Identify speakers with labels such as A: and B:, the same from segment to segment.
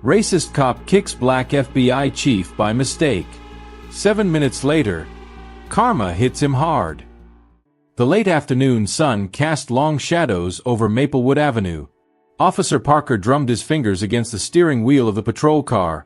A: Racist cop kicks black FBI chief by mistake. 7 minutes later, karma hits him hard. The late afternoon sun cast long shadows over Maplewood Avenue. Officer Parker drummed his fingers against the steering wheel of the patrol car,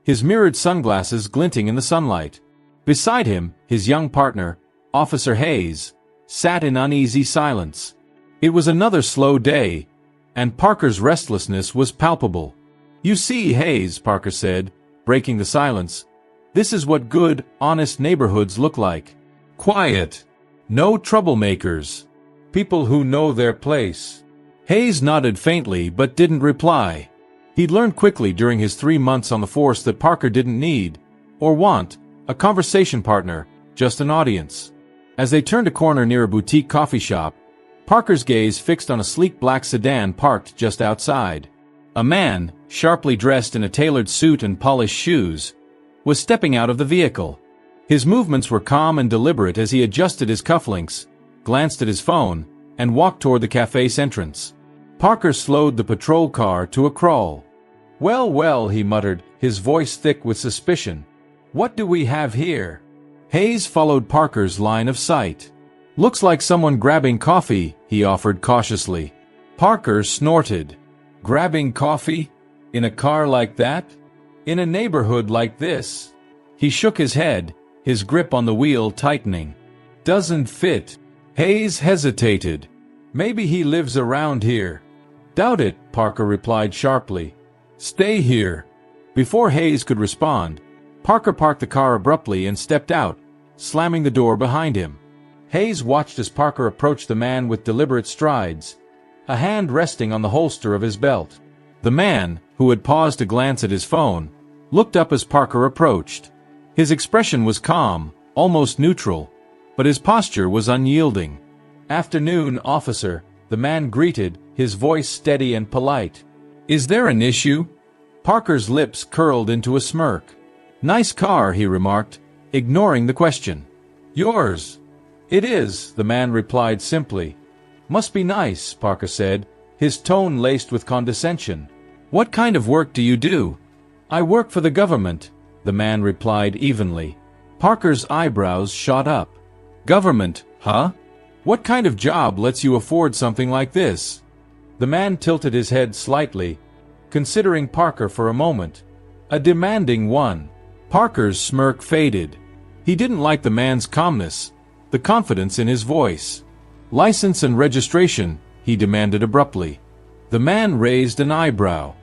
A: his mirrored sunglasses glinting in the sunlight. Beside him, his young partner, Officer Hayes, sat in uneasy silence. It was another slow day, and Parker's restlessness was palpable. "You see, Hayes," Parker said, breaking the silence, "this is what good, honest neighborhoods look like. Quiet. No troublemakers. People who know their place." Hayes nodded faintly but didn't reply. He'd learned quickly during his 3 months on the force that Parker didn't need, or want, a conversation partner, just an audience. As they turned a corner near a boutique coffee shop, Parker's gaze fixed on a sleek black sedan parked just outside. A man, sharply dressed in a tailored suit and polished shoes, was stepping out of the vehicle. His movements were calm and deliberate as he adjusted his cufflinks, glanced at his phone, and walked toward the cafe's entrance. Parker slowed the patrol car to a crawl. "Well, well," he muttered, his voice thick with suspicion. "What do we have here?" Hayes followed Parker's line of sight. "Looks like someone grabbing coffee," he offered cautiously. Parker snorted. "Grabbing coffee? In a car like that? In a neighborhood like this?" He shook his head, his grip on the wheel tightening. "Doesn't fit." Hayes hesitated. "Maybe he lives around here." "Doubt it," Parker replied sharply. "Stay here." Before Hayes could respond, Parker parked the car abruptly and stepped out, slamming the door behind him. Hayes watched as Parker approached the man with deliberate strides, a hand resting on the holster of his belt. The man, who had paused to glance at his phone, looked up as Parker approached. His expression was calm, almost neutral, but his posture was unyielding. "Afternoon, officer," the man greeted, his voice steady and polite. "Is there an issue?" Parker's lips curled into a smirk. "Nice car," he remarked, ignoring the question. "Yours?" "It is," the man replied simply. "Must be nice," Parker said, his tone laced with condescension. "What kind of work do you do?" "I work for the government," the man replied evenly. Parker's eyebrows shot up. "Government, huh? What kind of job lets you afford something like this?" The man tilted his head slightly, considering Parker for a moment. "A demanding one." Parker's smirk faded. He didn't like the man's calmness, the confidence in his voice. "License and registration," he demanded abruptly. The man raised an eyebrow.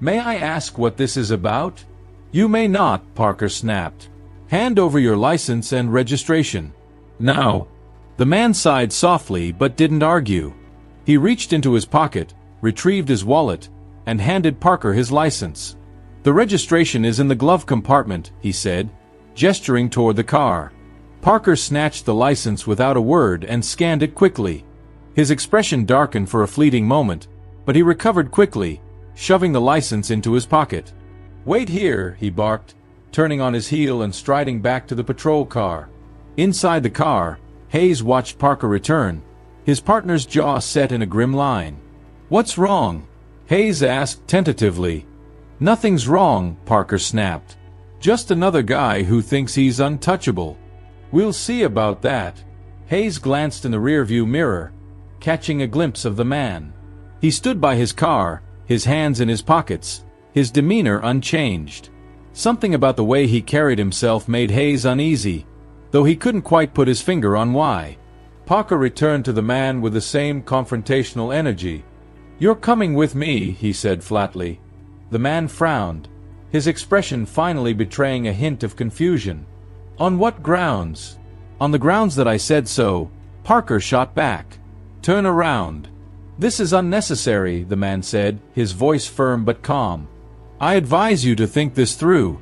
A: "May I ask what this is about?" "You may not," Parker snapped. "Hand over your license and registration. Now." The man sighed softly but didn't argue. He reached into his pocket, retrieved his wallet, and handed Parker his license. "The registration is in the glove compartment," he said, gesturing toward the car. Parker snatched the license without a word and scanned it quickly. His expression darkened for a fleeting moment, but he recovered quickly, shoving the license into his pocket. "Wait here," he barked, turning on his heel and striding back to the patrol car. Inside the car, Hayes watched Parker return, his partner's jaw set in a grim line. "What's wrong?" Hayes asked tentatively. "Nothing's wrong," Parker snapped. "Just another guy who thinks he's untouchable." "We'll see about that." Hayes glanced in the rearview mirror, catching a glimpse of the man. He stood by his car, his hands in his pockets, his demeanor unchanged. Something about the way he carried himself made Hayes uneasy, though he couldn't quite put his finger on why. Parker returned to the man with the same confrontational energy. "You're coming with me," he said flatly. The man frowned, his expression finally betraying a hint of confusion. "On what grounds?" "On the grounds that I said so," Parker shot back. "Turn around." "This is unnecessary," the man said, his voice firm but calm. "I advise you to think this through."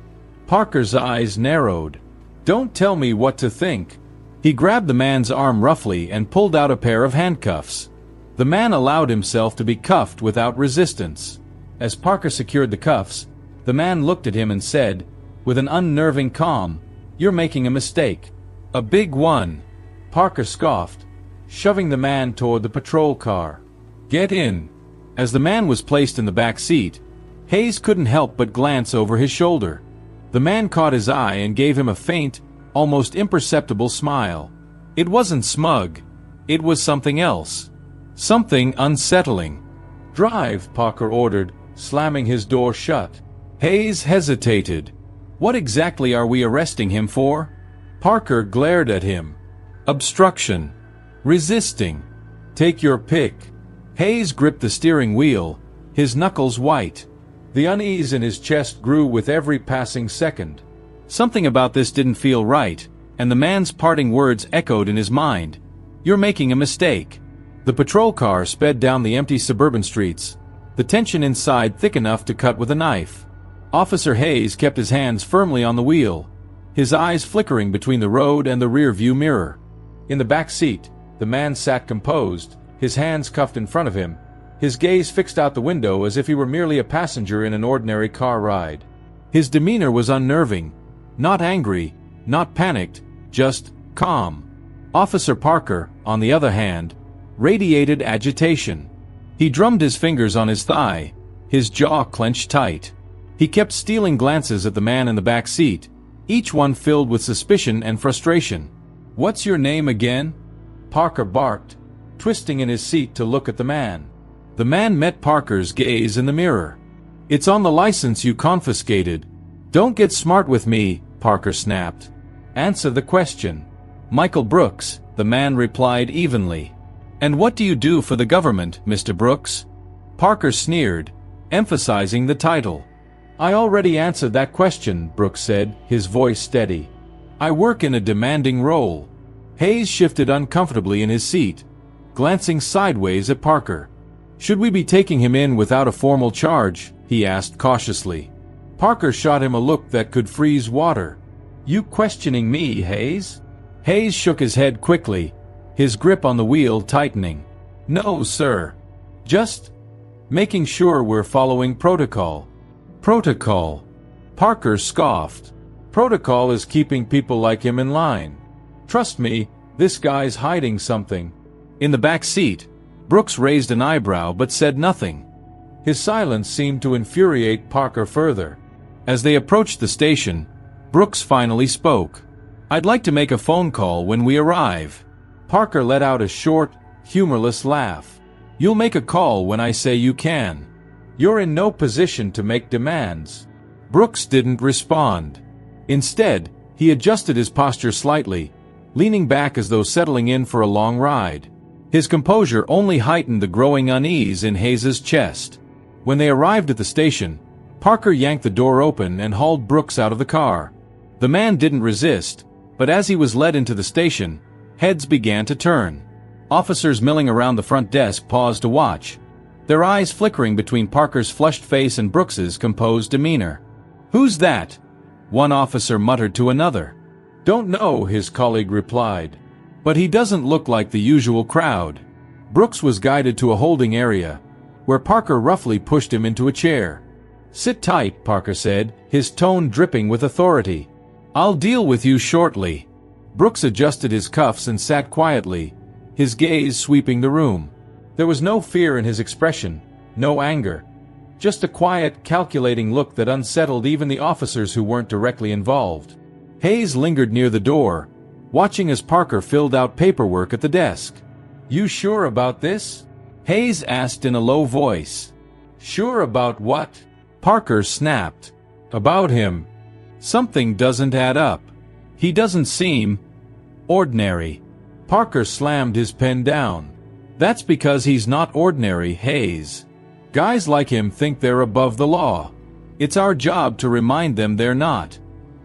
A: Parker's eyes narrowed. "Don't tell me what to think." He grabbed the man's arm roughly and pulled out a pair of handcuffs. The man allowed himself to be cuffed without resistance. As Parker secured the cuffs, the man looked at him and said, with an unnerving calm, "You're making a mistake. A big one." Parker scoffed, shoving the man toward the patrol car. "Get in." As the man was placed in the back seat, Hayes couldn't help but glance over his shoulder. The man caught his eye and gave him a faint, almost imperceptible smile. It wasn't smug. It was something else. Something unsettling. "Drive," Parker ordered, slamming his door shut. Hayes hesitated. "What exactly are we arresting him for?" Parker glared at him. "Obstruction. Resisting. Take your pick." Hayes gripped the steering wheel, his knuckles white. The unease in his chest grew with every passing second. Something about this didn't feel right, and the man's parting words echoed in his mind. "You're making a mistake." The patrol car sped down the empty suburban streets, the tension inside thick enough to cut with a knife. Officer Hayes kept his hands firmly on the wheel, his eyes flickering between the road and the rear-view mirror. In the back seat, the man sat composed, his hands cuffed in front of him, his gaze fixed out the window as if he were merely a passenger in an ordinary car ride. His demeanor was unnerving, not angry, not panicked, just calm. Officer Parker, on the other hand, radiated agitation. He drummed his fingers on his thigh, his jaw clenched tight. He kept stealing glances at the man in the back seat, each one filled with suspicion and frustration. "What's your name again?" Parker barked, twisting in his seat to look at the man. The man met Parker's gaze in the mirror. "It's on the license you confiscated." "Don't get smart with me," Parker snapped. "Answer the question." "Michael Brooks," the man replied evenly. "And what do you do for the government, Mr. Brooks?" Parker sneered, emphasizing the title. "I already answered that question," Brooks said, his voice steady. "I work in a demanding role." Hayes shifted uncomfortably in his seat, glancing sideways at Parker. "Should we be taking him in without a formal charge?" he asked cautiously. Parker shot him a look that could freeze water. "You questioning me, Hayes?" Hayes shook his head quickly, his grip on the wheel tightening. "No, sir. Just making sure we're following protocol." "Protocol?" Parker scoffed. "Protocol is keeping people like him in line. Trust me, this guy's hiding something." In the back seat, Brooks raised an eyebrow but said nothing. His silence seemed to infuriate Parker further. As they approached the station, Brooks finally spoke. "I'd like to make a phone call when we arrive." Parker let out a short, humorless laugh. "You'll make a call when I say you can. You're in no position to make demands." Brooks didn't respond. Instead, he adjusted his posture slightly, leaning back as though settling in for a long ride. His composure only heightened the growing unease in Hayes's chest. When they arrived at the station, Parker yanked the door open and hauled Brooks out of the car. The man didn't resist, but as he was led into the station, heads began to turn. Officers milling around the front desk paused to watch, their eyes flickering between Parker's flushed face and Brooks's composed demeanor. "Who's that?" one officer muttered to another. "Don't know," his colleague replied. "But he doesn't look like the usual crowd." Brooks was guided to a holding area, where Parker roughly pushed him into a chair. "Sit tight," Parker said, his tone dripping with authority. "I'll deal with you shortly." Brooks adjusted his cuffs and sat quietly, his gaze sweeping the room. There was no fear in his expression, no anger. Just a quiet, calculating look that unsettled even the officers who weren't directly involved. Hayes lingered near the door, watching as Parker filled out paperwork at the desk. "You sure about this?" Hayes asked in a low voice. "Sure about what?" Parker snapped. "About him. Something doesn't add up. He doesn't seem ordinary." Parker slammed his pen down. "That's because he's not ordinary, Hayes. Guys like him think they're above the law. It's our job to remind them they're not."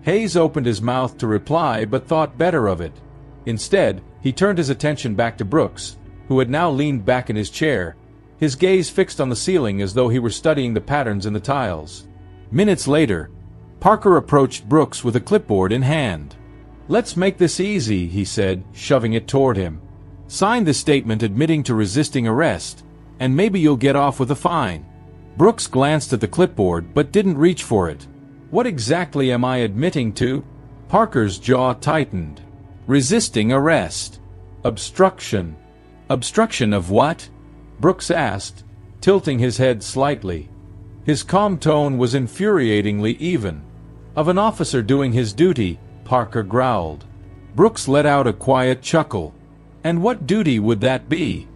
A: Hayes opened his mouth to reply but thought better of it. Instead, he turned his attention back to Brooks, who had now leaned back in his chair, his gaze fixed on the ceiling as though he were studying the patterns in the tiles. Minutes later, Parker approached Brooks with a clipboard in hand. "Let's make this easy," he said, shoving it toward him. "Sign the statement admitting to resisting arrest, and maybe you'll get off with a fine." Brooks glanced at the clipboard but didn't reach for it. "What exactly am I admitting to?" Parker's jaw tightened. "Resisting arrest. Obstruction." "Obstruction of what?" Brooks asked, tilting his head slightly. His calm tone was infuriatingly even. Of an officer doing his duty, Parker growled. Brooks let out a quiet chuckle. And what duty would that be?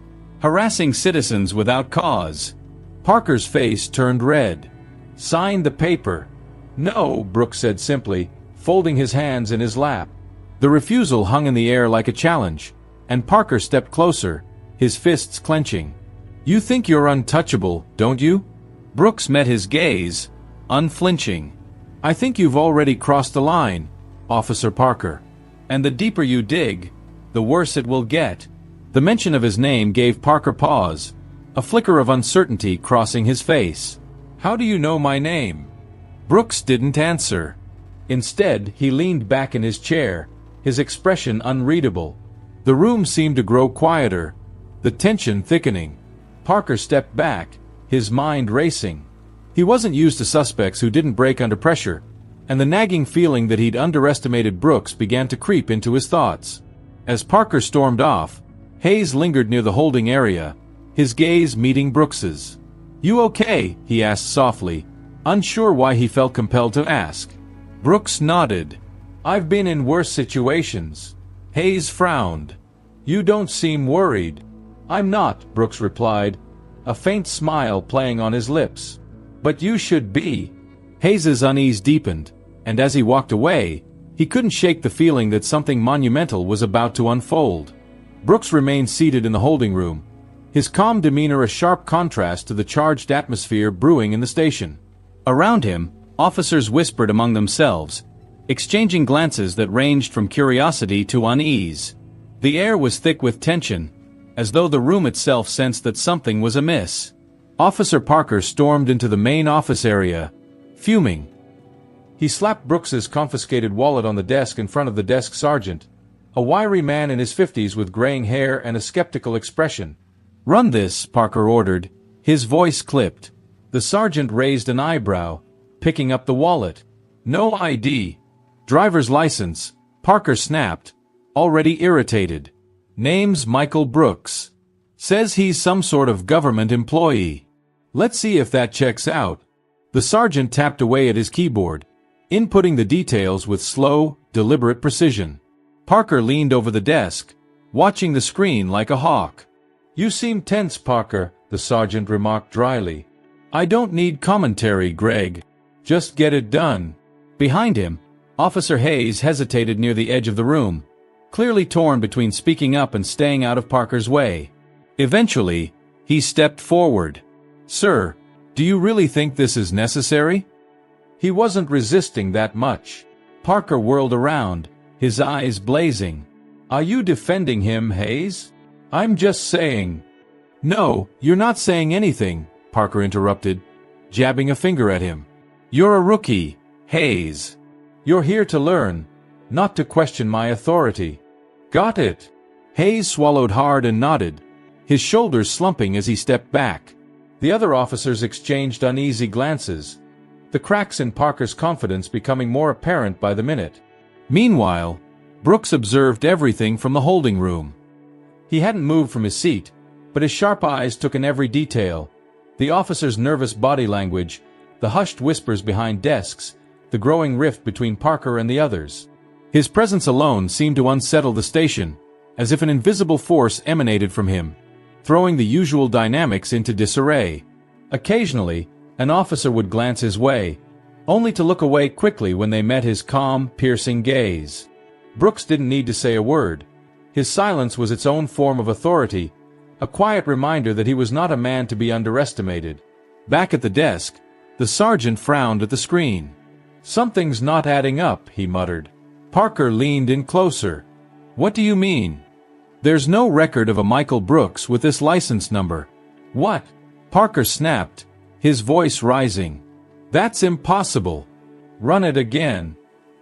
A: Harassing citizens without cause. Parker's face turned red. Sign the paper. No, Brooks said simply, folding his hands in his lap. The refusal hung in the air like a challenge, and Parker stepped closer, his fists clenching. You think you're untouchable, don't you? Brooks met his gaze, unflinching. I think you've already crossed the line, Officer Parker. And the deeper you dig, the worse it will get. The mention of his name gave Parker pause, a flicker of uncertainty crossing his face. How do you know my name? Brooks didn't answer. Instead, he leaned back in his chair, his expression unreadable. The room seemed to grow quieter, the tension thickening. Parker stepped back, his mind racing. He wasn't used to suspects who didn't break under pressure, and the nagging feeling that he'd underestimated Brooks began to creep into his thoughts. As Parker stormed off, Hayes lingered near the holding area, his gaze meeting Brooks's. You okay? He asked softly, unsure why he felt compelled to ask. Brooks nodded. I've been in worse situations. Hayes frowned. You don't seem worried. I'm not, Brooks replied, a faint smile playing on his lips. But you should be. Hayes's unease deepened, and as he walked away, he couldn't shake the feeling that something monumental was about to unfold. Brooks remained seated in the holding room, his calm demeanor a sharp contrast to the charged atmosphere brewing in the station. Around him, officers whispered among themselves, exchanging glances that ranged from curiosity to unease. The air was thick with tension, as though the room itself sensed that something was amiss. Officer Parker stormed into the main office area, fuming. He slapped Brooks's confiscated wallet on the desk in front of the desk sergeant, a wiry man in his 50s with graying hair and a skeptical expression. Run this, Parker ordered, his voice clipped. The sergeant raised an eyebrow, picking up the wallet. No ID. Driver's license, Parker snapped, already irritated. Name's Michael Brooks. Says he's some sort of government employee. Let's see if that checks out. The sergeant tapped away at his keyboard, inputting the details with slow, deliberate precision. Parker leaned over the desk, watching the screen like a hawk. You seem tense, Parker, the sergeant remarked dryly. I don't need commentary, Greg. Just get it done. Behind him, Officer Hayes hesitated near the edge of the room, clearly torn between speaking up and staying out of Parker's way. Eventually, he stepped forward. Sir, do you really think this is necessary? He wasn't resisting that much. Parker whirled around, his eyes blazing. Are you defending him, Hayes? I'm just saying. No, you're not saying anything, Parker interrupted, jabbing a finger at him. You're a rookie, Hayes. You're here to learn, not to question my authority. Got it? Hayes swallowed hard and nodded, his shoulders slumping as he stepped back. The other officers exchanged uneasy glances, the cracks in Parker's confidence becoming more apparent by the minute. Meanwhile, Brooks observed everything from the holding room. He hadn't moved from his seat, but his sharp eyes took in every detail. The officer's nervous body language, the hushed whispers behind desks, the growing rift between Parker and the others. His presence alone seemed to unsettle the station, as if an invisible force emanated from him, throwing the usual dynamics into disarray. Occasionally, an officer would glance his way, only to look away quickly when they met his calm, piercing gaze. Brooks didn't need to say a word. His silence was its own form of authority, a quiet reminder that he was not a man to be underestimated. Back at the desk, the sergeant frowned at the screen. Something's not adding up, he muttered. Parker leaned in closer. What do you mean? There's no record of a Michael Brooks with this license number. What? Parker snapped, his voice rising. That's impossible. Run it again.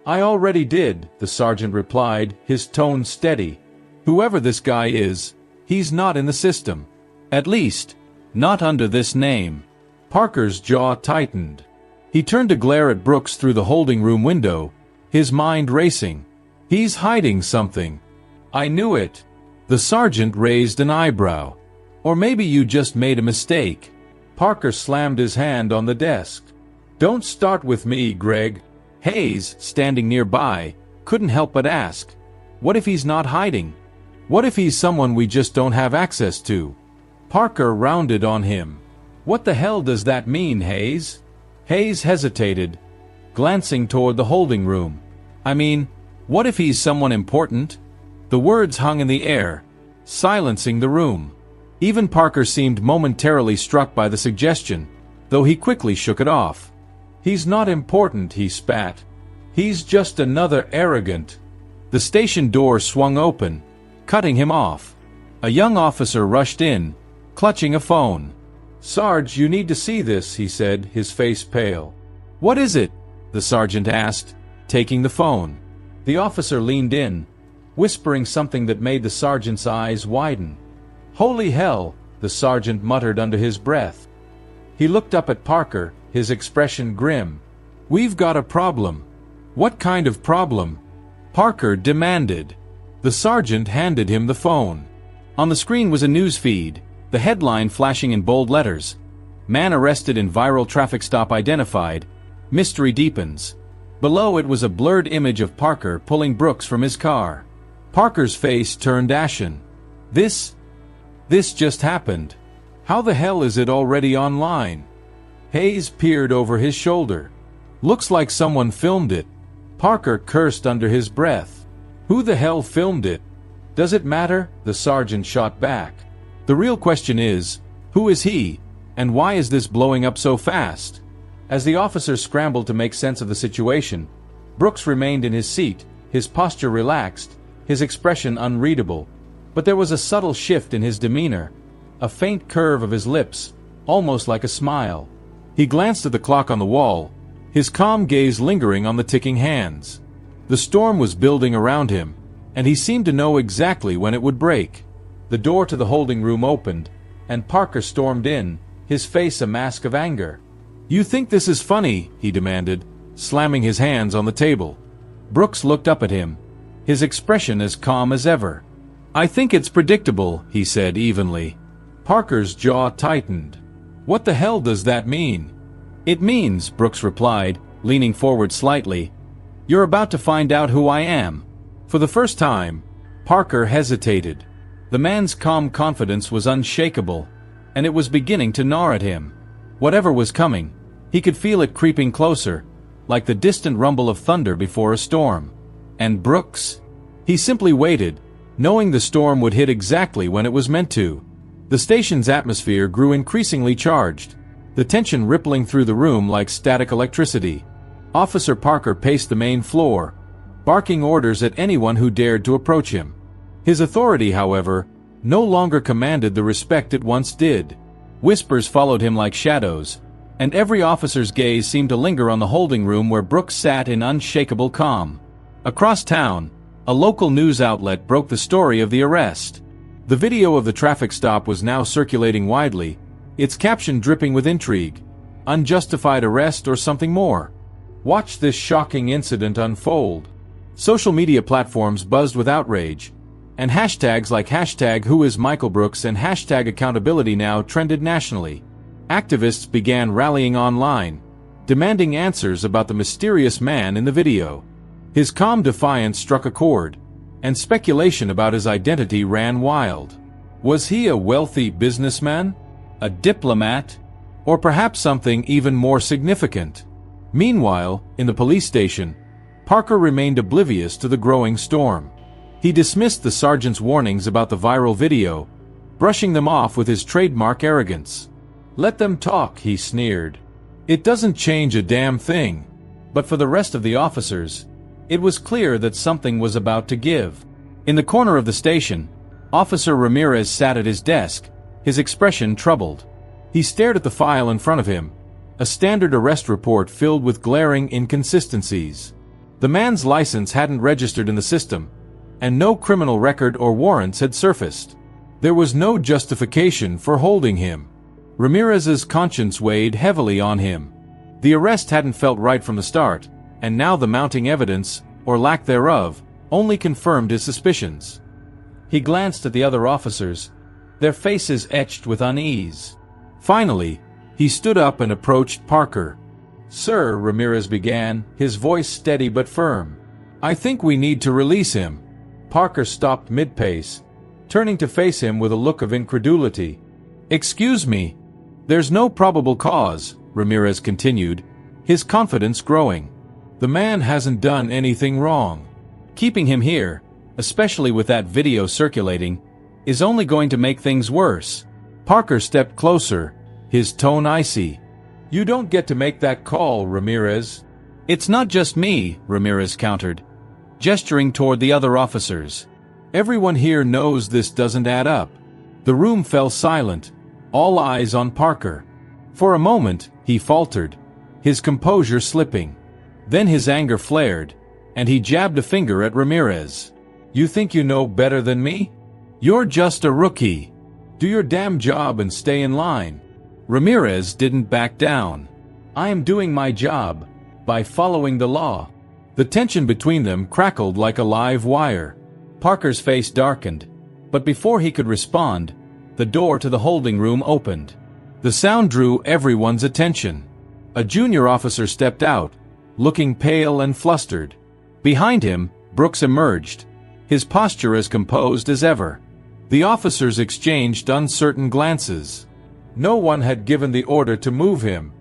A: I already did, the sergeant replied, his tone steady. Whoever this guy is, he's not in the system. At least, not under this name. Parker's jaw tightened. He turned to glare at Brooks through the holding room window, his mind racing. He's hiding something. I knew it. The sergeant raised an eyebrow. Or maybe you just made a mistake. Parker slammed his hand on the desk. "Don't start with me, Greg." Hayes, standing nearby, couldn't help but ask, "What if he's not hiding? What if he's someone we just don't have access to?" Parker rounded on him. "What the hell does that mean, Hayes?" Hayes hesitated, glancing toward the holding room. "I mean, what if he's someone important?" The words hung in the air, silencing the room. Even Parker seemed momentarily struck by the suggestion, though he quickly shook it off. "He's not important," he spat. "He's just another arrogant." The station door swung open, cutting him off. A young officer rushed in, clutching a phone. "Sarge, you need to see this," he said, his face pale. "What is it?" the sergeant asked, taking the phone. The officer leaned in, whispering something that made the sergeant's eyes widen. "Holy hell," the sergeant muttered under his breath. He looked up at Parker, his expression grim. "We've got a problem." "What kind of problem?" Parker demanded. The sergeant handed him the phone. On the screen was a news feed, the headline flashing in bold letters. "Man arrested in viral traffic stop identified. Mystery deepens." Below it was a blurred image of Parker pulling Brooks from his car. Parker's face turned ashen. This just happened. How the hell is it already online?" Hayes peered over his shoulder. "Looks like someone filmed it." Parker cursed under his breath. "Who the hell filmed it?" "Does it matter?" the sergeant shot back. "The real question is, who is he, and why is this blowing up so fast?" As the officer scrambled to make sense of the situation, Brooks remained in his seat, his posture relaxed, his expression unreadable. But there was a subtle shift in his demeanor, a faint curve of his lips, almost like a smile. He glanced at the clock on the wall, his calm gaze lingering on the ticking hands. The storm was building around him, and he seemed to know exactly when it would break. The door to the holding room opened, and Parker stormed in, his face a mask of anger. "You think this is funny?" he demanded, slamming his hands on the table. Brooks looked up at him, his expression as calm as ever. "I think it's predictable," he said evenly. Parker's jaw tightened. "What the hell does that mean?" "It means," Brooks replied, leaning forward slightly, "you're about to find out who I am." For the first time, Parker hesitated. The man's calm confidence was unshakable, and it was beginning to gnaw at him. Whatever was coming, he could feel it creeping closer, like the distant rumble of thunder before a storm. And Brooks? He simply waited, knowing the storm would hit exactly when it was meant to. The station's atmosphere grew increasingly charged, the tension rippling through the room like static electricity. Officer Parker paced the main floor, barking orders at anyone who dared to approach him. His authority, however, no longer commanded the respect it once did. Whispers followed him like shadows, and every officer's gaze seemed to linger on the holding room where Brooks sat in unshakable calm. Across town, a local news outlet broke the story of the arrest. The video of the traffic stop was now circulating widely, its caption dripping with intrigue. "Unjustified arrest or something more. Watch this shocking incident unfold." Social media platforms buzzed with outrage, and hashtags like #WhoIsMichaelBrooks and #AccountabilityNow trended nationally. Activists began rallying online, demanding answers about the mysterious man in the video. His calm defiance struck a chord, and speculation about his identity ran wild. Was he a wealthy businessman? A diplomat? Or perhaps something even more significant? Meanwhile, in the police station, Parker remained oblivious to the growing storm. He dismissed the sergeant's warnings about the viral video, brushing them off with his trademark arrogance. "Let them talk," he sneered. "It doesn't change a damn thing." But for the rest of the officers, it was clear that something was about to give. In the corner of the station, Officer Ramirez sat at his desk, his expression troubled. He stared at the file in front of him, a standard arrest report filled with glaring inconsistencies. The man's license hadn't registered in the system, and no criminal record or warrants had surfaced. There was no justification for holding him. Ramirez's conscience weighed heavily on him. The arrest hadn't felt right from the start, and now the mounting evidence, or lack thereof, only confirmed his suspicions. He glanced at the other officers, their faces etched with unease. Finally, He stood up and approached Parker. "Sir," Ramirez began, his voice steady but firm, "I think we need to release him." Parker stopped mid-pace, turning to face him with a look of incredulity. "Excuse me." "There's no probable cause," Ramirez continued, his confidence growing. "The man hasn't done anything wrong. Keeping him here, especially with that video circulating, is only going to make things worse." Parker stepped closer, his tone icy. "You don't get to make that call, Ramirez." "It's not just me," Ramirez countered, gesturing toward the other officers. "Everyone here knows this doesn't add up." The room fell silent, all eyes on Parker. For a moment, he faltered, his composure slipping. Then his anger flared, and he jabbed a finger at Ramirez. "You think you know better than me? You're just a rookie. Do your damn job and stay in line." Ramirez didn't back down. "I am doing my job, by following the law." The tension between them crackled like a live wire. Parker's face darkened, but before he could respond, the door to the holding room opened. The sound drew everyone's attention. A junior officer stepped out, looking pale and flustered. Behind him, Brooks emerged, his posture as composed as ever. The officers exchanged uncertain glances. No one had given the order to move him.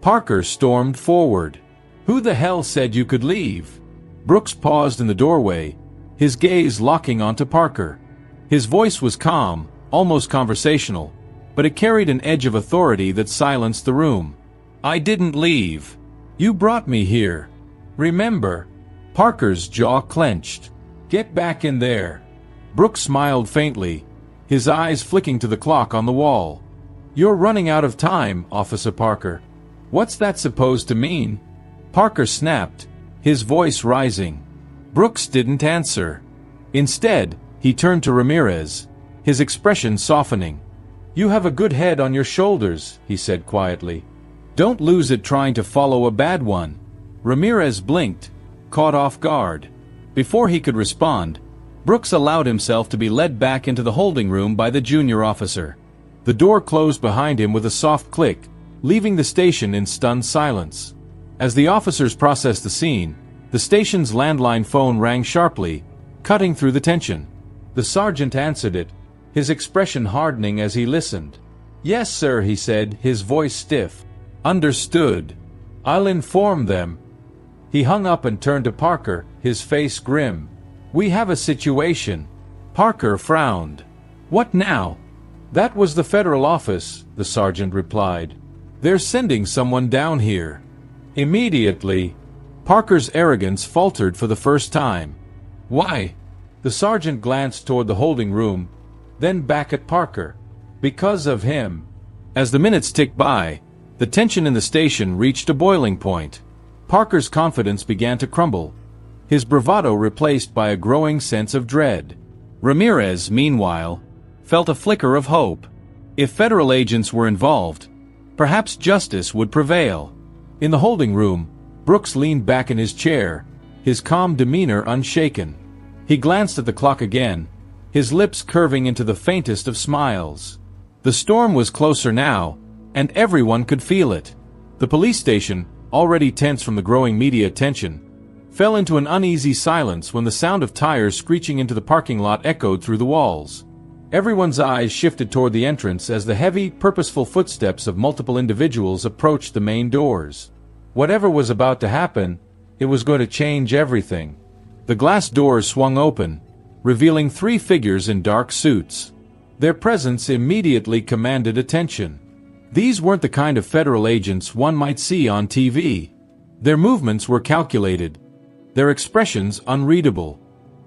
A: Parker stormed forward. "Who the hell said you could leave?" Brooks paused in the doorway, his gaze locking onto Parker. His voice was calm, almost conversational, but it carried an edge of authority that silenced the room. "I didn't leave. You brought me here. Remember?" Parker's jaw clenched. "Get back in there." Brooks smiled faintly, his eyes flicking to the clock on the wall. "You're running out of time, Officer Parker." "What's that supposed to mean?" Parker snapped, his voice rising. Brooks didn't answer. Instead, he turned to Ramirez, his expression softening. "You have a good head on your shoulders," he said quietly. "Don't lose it trying to follow a bad one." Ramirez blinked, caught off guard. Before he could respond, Brooks allowed himself to be led back into the holding room by the junior officer. The door closed behind him with a soft click, leaving the station in stunned silence. As the officers processed the scene, the station's landline phone rang sharply, cutting through the tension. The sergeant answered it, his expression hardening as he listened. "Yes, sir," he said, his voice stiff. "Understood. I'll inform them." He hung up and turned to Parker, his face grim. "We have a situation." Parker frowned. "What now?" "That was the federal office," the sergeant replied. "They're sending someone down here. Immediately." Parker's arrogance faltered for the first time. "Why?" The sergeant glanced toward the holding room, then back at Parker. "Because of him." As the minutes ticked by, the tension in the station reached a boiling point. Parker's confidence began to crumble, his bravado replaced by a growing sense of dread. Ramirez, meanwhile, felt a flicker of hope. If federal agents were involved, perhaps justice would prevail. In the holding room, Brooks leaned back in his chair, his calm demeanor unshaken. He glanced at the clock again, his lips curving into the faintest of smiles. The storm was closer now, and everyone could feel it. The police station, already tense from the growing media attention, fell into an uneasy silence when the sound of tires screeching into the parking lot echoed through the walls. Everyone's eyes shifted toward the entrance as the heavy, purposeful footsteps of multiple individuals approached the main doors. Whatever was about to happen, it was going to change everything. The glass doors swung open, revealing three figures in dark suits. Their presence immediately commanded attention. These weren't the kind of federal agents one might see on TV. Their movements were calculated, their expressions unreadable.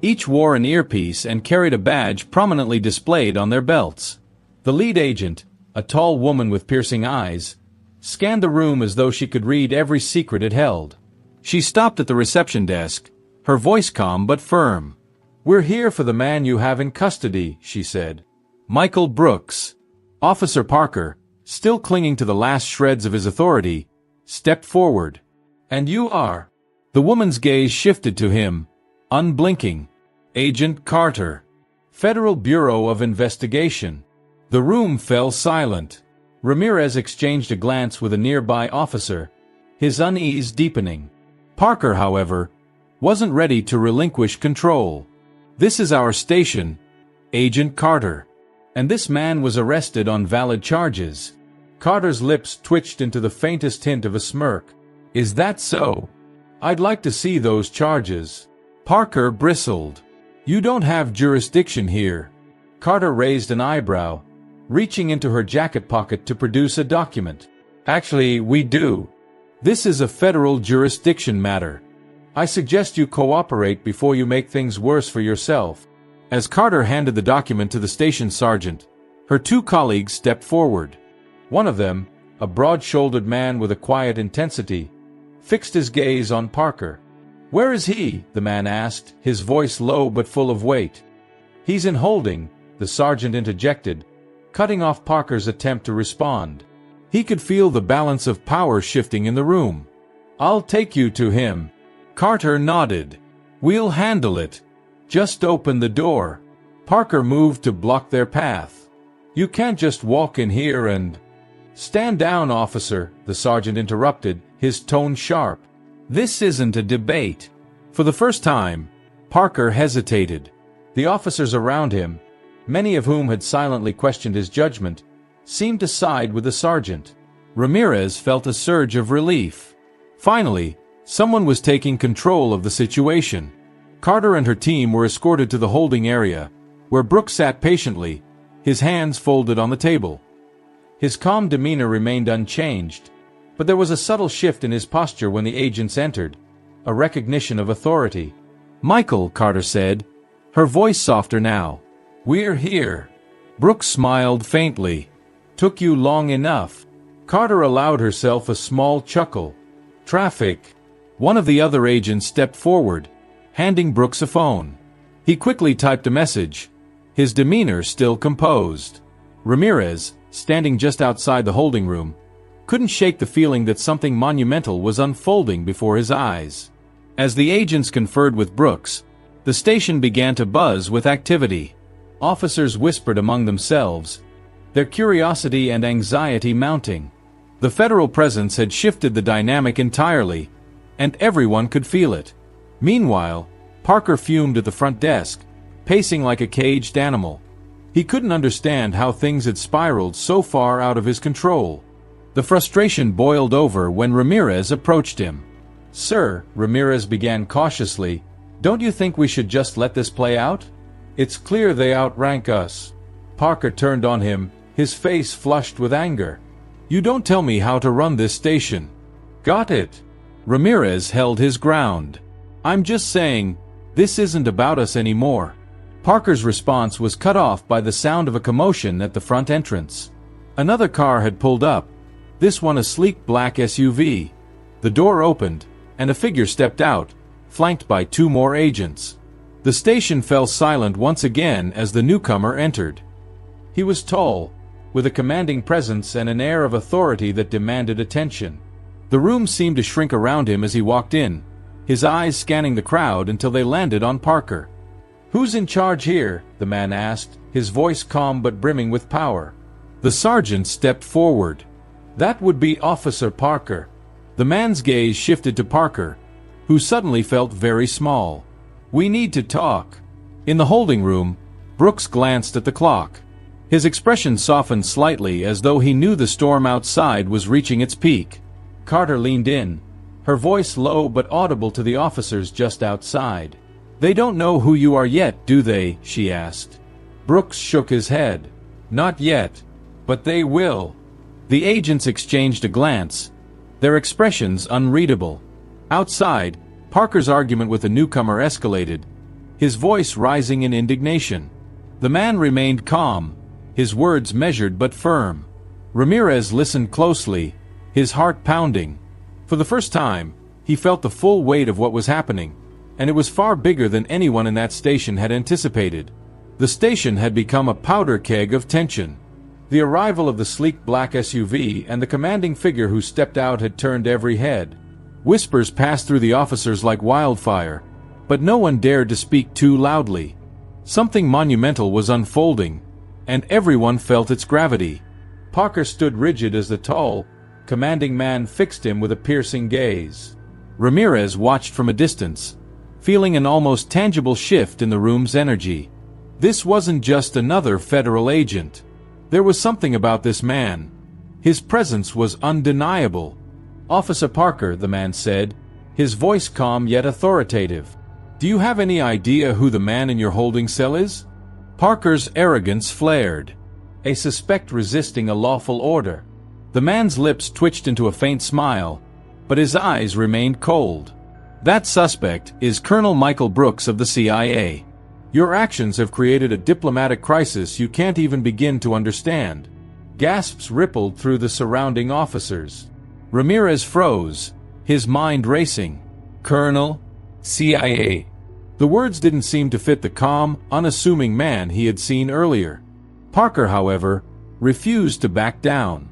A: Each wore an earpiece and carried a badge prominently displayed on their belts. The lead agent, a tall woman with piercing eyes, scanned the room as though she could read every secret it held. She stopped at the reception desk, her voice calm but firm. "We're here for the man you have in custody," she said. "Michael Brooks." Officer Parker, still clinging to the last shreds of his authority, stepped forward. "And you are?" The woman's gaze shifted to him, unblinking. "Agent Carter, Federal Bureau of Investigation." The room fell silent. Ramirez exchanged a glance with a nearby officer, his unease deepening. Parker, however, wasn't ready to relinquish control. "This is our station, Agent Carter. And this man was arrested on valid charges." Carter's lips twitched into the faintest hint of a smirk. "Is that so? I'd like to see those charges." Parker bristled. "You don't have jurisdiction here." Carter raised an eyebrow, reaching into her jacket pocket to produce a document. "Actually, we do. This is a federal jurisdiction matter. I suggest you cooperate before you make things worse for yourself." As Carter handed the document to the station sergeant, her two colleagues stepped forward. One of them, a broad-shouldered man with a quiet intensity, fixed his gaze on Parker. "Where is he?" the man asked, his voice low but full of weight. "He's in holding," the sergeant interjected, cutting off Parker's attempt to respond. He could feel the balance of power shifting in the room. "I'll take you to him." Carter nodded. "We'll handle it. Just open the door." Parker moved to block their path. "You can't just walk in here and—" "Stand down, officer," the sergeant interrupted, his tone sharp. "This isn't a debate." For the first time, Parker hesitated. The officers around him, many of whom had silently questioned his judgment, seemed to side with the sergeant. Ramirez felt a surge of relief. Finally, someone was taking control of the situation. Carter and her team were escorted to the holding area, where Brooks sat patiently, his hands folded on the table. His calm demeanor remained unchanged, but there was a subtle shift in his posture when the agents entered, a recognition of authority. "Michael," Carter said, her voice softer now. "We're here." Brooks smiled faintly. "Took you long enough." Carter allowed herself a small chuckle. "Traffic." One of the other agents stepped forward, handing Brooks a phone. He quickly typed a message, his demeanor still composed. Ramirez, standing just outside the holding room, couldn't shake the feeling that something monumental was unfolding before his eyes. As the agents conferred with Brooks, the station began to buzz with activity. Officers whispered among themselves, their curiosity and anxiety mounting. The federal presence had shifted the dynamic entirely, and everyone could feel it. Meanwhile, Parker fumed at the front desk, pacing like a caged animal. He couldn't understand how things had spiraled so far out of his control. The frustration boiled over when Ramirez approached him. "Sir," Ramirez began cautiously, "don't you think we should just let this play out? It's clear they outrank us." Parker turned on him, his face flushed with anger. "You don't tell me how to run this station." "Got it." Ramirez held his ground. "I'm just saying, this isn't about us anymore." Parker's response was cut off by the sound of a commotion at the front entrance. Another car had pulled up, this one a sleek black SUV. The door opened, and a figure stepped out, flanked by two more agents. The station fell silent once again as the newcomer entered. He was tall, with a commanding presence and an air of authority that demanded attention. The room seemed to shrink around him as he walked in, his eyes scanning the crowd until they landed on Parker. "Who's in charge here?" the man asked, his voice calm but brimming with power. The sergeant stepped forward. "That would be Officer Parker." The man's gaze shifted to Parker, who suddenly felt very small. "We need to talk." In the holding room, Brooks glanced at the clock. His expression softened slightly as though he knew the storm outside was reaching its peak. Carter leaned in, her voice low but audible to the officers just outside. "They don't know who you are yet, do they?" she asked. Brooks shook his head. "Not yet. But they will." The agents exchanged a glance, their expressions unreadable. Outside, Parker's argument with the newcomer escalated, his voice rising in indignation. The man remained calm, his words measured but firm. Ramirez listened closely, his heart pounding. For the first time, he felt the full weight of what was happening, and it was far bigger than anyone in that station had anticipated. The station had become a powder keg of tension. The arrival of the sleek black SUV and the commanding figure who stepped out had turned every head. Whispers passed through the officers like wildfire, but no one dared to speak too loudly. Something monumental was unfolding, and everyone felt its gravity. Parker stood rigid as the tall, commanding man fixed him with a piercing gaze. Ramirez watched from a distance, feeling an almost tangible shift in the room's energy. This wasn't just another federal agent. There was something about this man. His presence was undeniable. "Officer Parker," the man said, his voice calm yet authoritative. "Do you have any idea who the man in your holding cell is?" Parker's arrogance flared. A suspect resisting a lawful order. The man's lips twitched into a faint smile, but his eyes remained cold. "That suspect is Colonel Michael Brooks of the CIA. Your actions have created a diplomatic crisis you can't even begin to understand." Gasps rippled through the surrounding officers. Ramirez froze, his mind racing. "Colonel? CIA?" The words didn't seem to fit the calm, unassuming man he had seen earlier. Parker, however, refused to back down.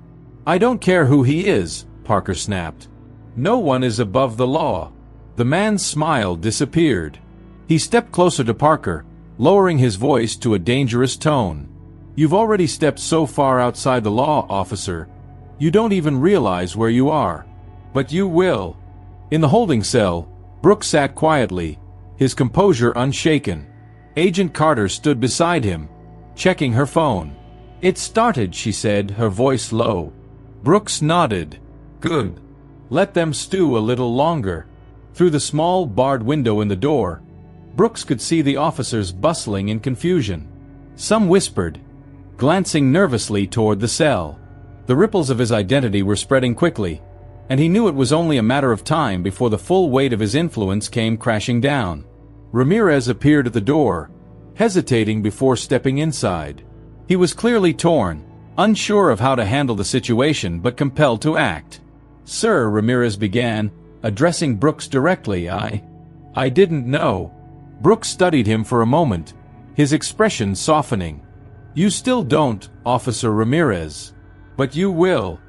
A: "I don't care who he is," Parker snapped. "No one is above the law." The man's smile disappeared. He stepped closer to Parker, lowering his voice to a dangerous tone. "You've already stepped so far outside the law, officer. You don't even realize where you are. But you will." In the holding cell, Brooks sat quietly, his composure unshaken. Agent Carter stood beside him, checking her phone. "It started," she said, her voice low. Brooks nodded. "Good. Let them stew a little longer." Through the small, barred window in the door, Brooks could see the officers bustling in confusion. Some whispered, glancing nervously toward the cell. The ripples of his identity were spreading quickly, and he knew it was only a matter of time before the full weight of his influence came crashing down. Ramirez appeared at the door, hesitating before stepping inside. He was clearly torn, unsure of how to handle the situation but compelled to act. "Sir," Ramirez began, addressing Brooks directly, I didn't know." Brooks studied him for a moment, his expression softening. "You still don't, Officer Ramirez. But you will."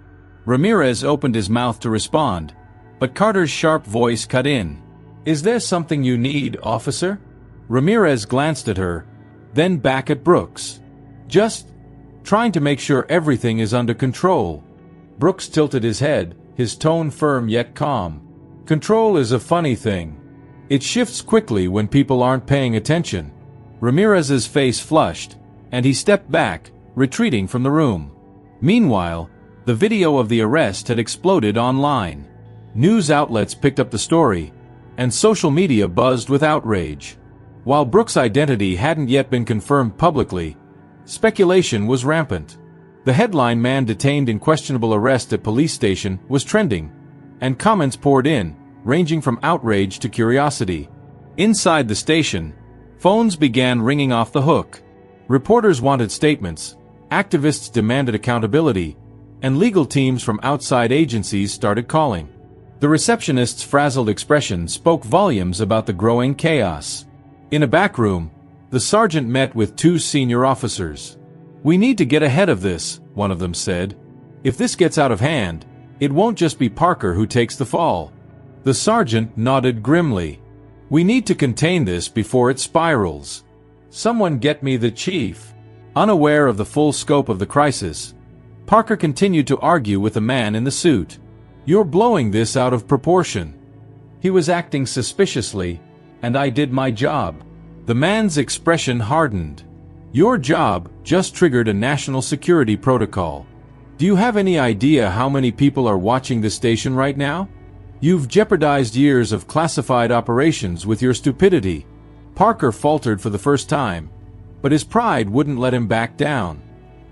A: Ramirez opened his mouth to respond, but Carter's sharp voice cut in. "Is there something you need, officer?" Ramirez glanced at her, then back at Brooks. "Just trying to make sure everything is under control." Brooks tilted his head, his tone firm yet calm. "Control is a funny thing. It shifts quickly when people aren't paying attention." Ramirez's face flushed, and he stepped back, retreating from the room. Meanwhile, the video of the arrest had exploded online. News outlets picked up the story, and social media buzzed with outrage. While Brooks' identity hadn't yet been confirmed publicly, speculation was rampant. The headline "Man detained in questionable arrest at police station" was trending, and comments poured in, ranging from outrage to curiosity. Inside the station, phones began ringing off the hook. Reporters wanted statements, activists demanded accountability, and legal teams from outside agencies started calling. The receptionist's frazzled expression spoke volumes about the growing chaos. In a back room, the sergeant met with two senior officers. "We need to get ahead of this," one of them said. "If this gets out of hand, it won't just be Parker who takes the fall." The sergeant nodded grimly. "We need to contain this before it spirals. Someone get me the chief." Unaware of the full scope of the crisis, Parker continued to argue with the man in the suit. "You're blowing this out of proportion. He was acting suspiciously, and I did my job." The man's expression hardened. "Your job just triggered a national security protocol. Do you have any idea how many people are watching this station right now? You've jeopardized years of classified operations with your stupidity." Parker faltered for the first time, but his pride wouldn't let him back down.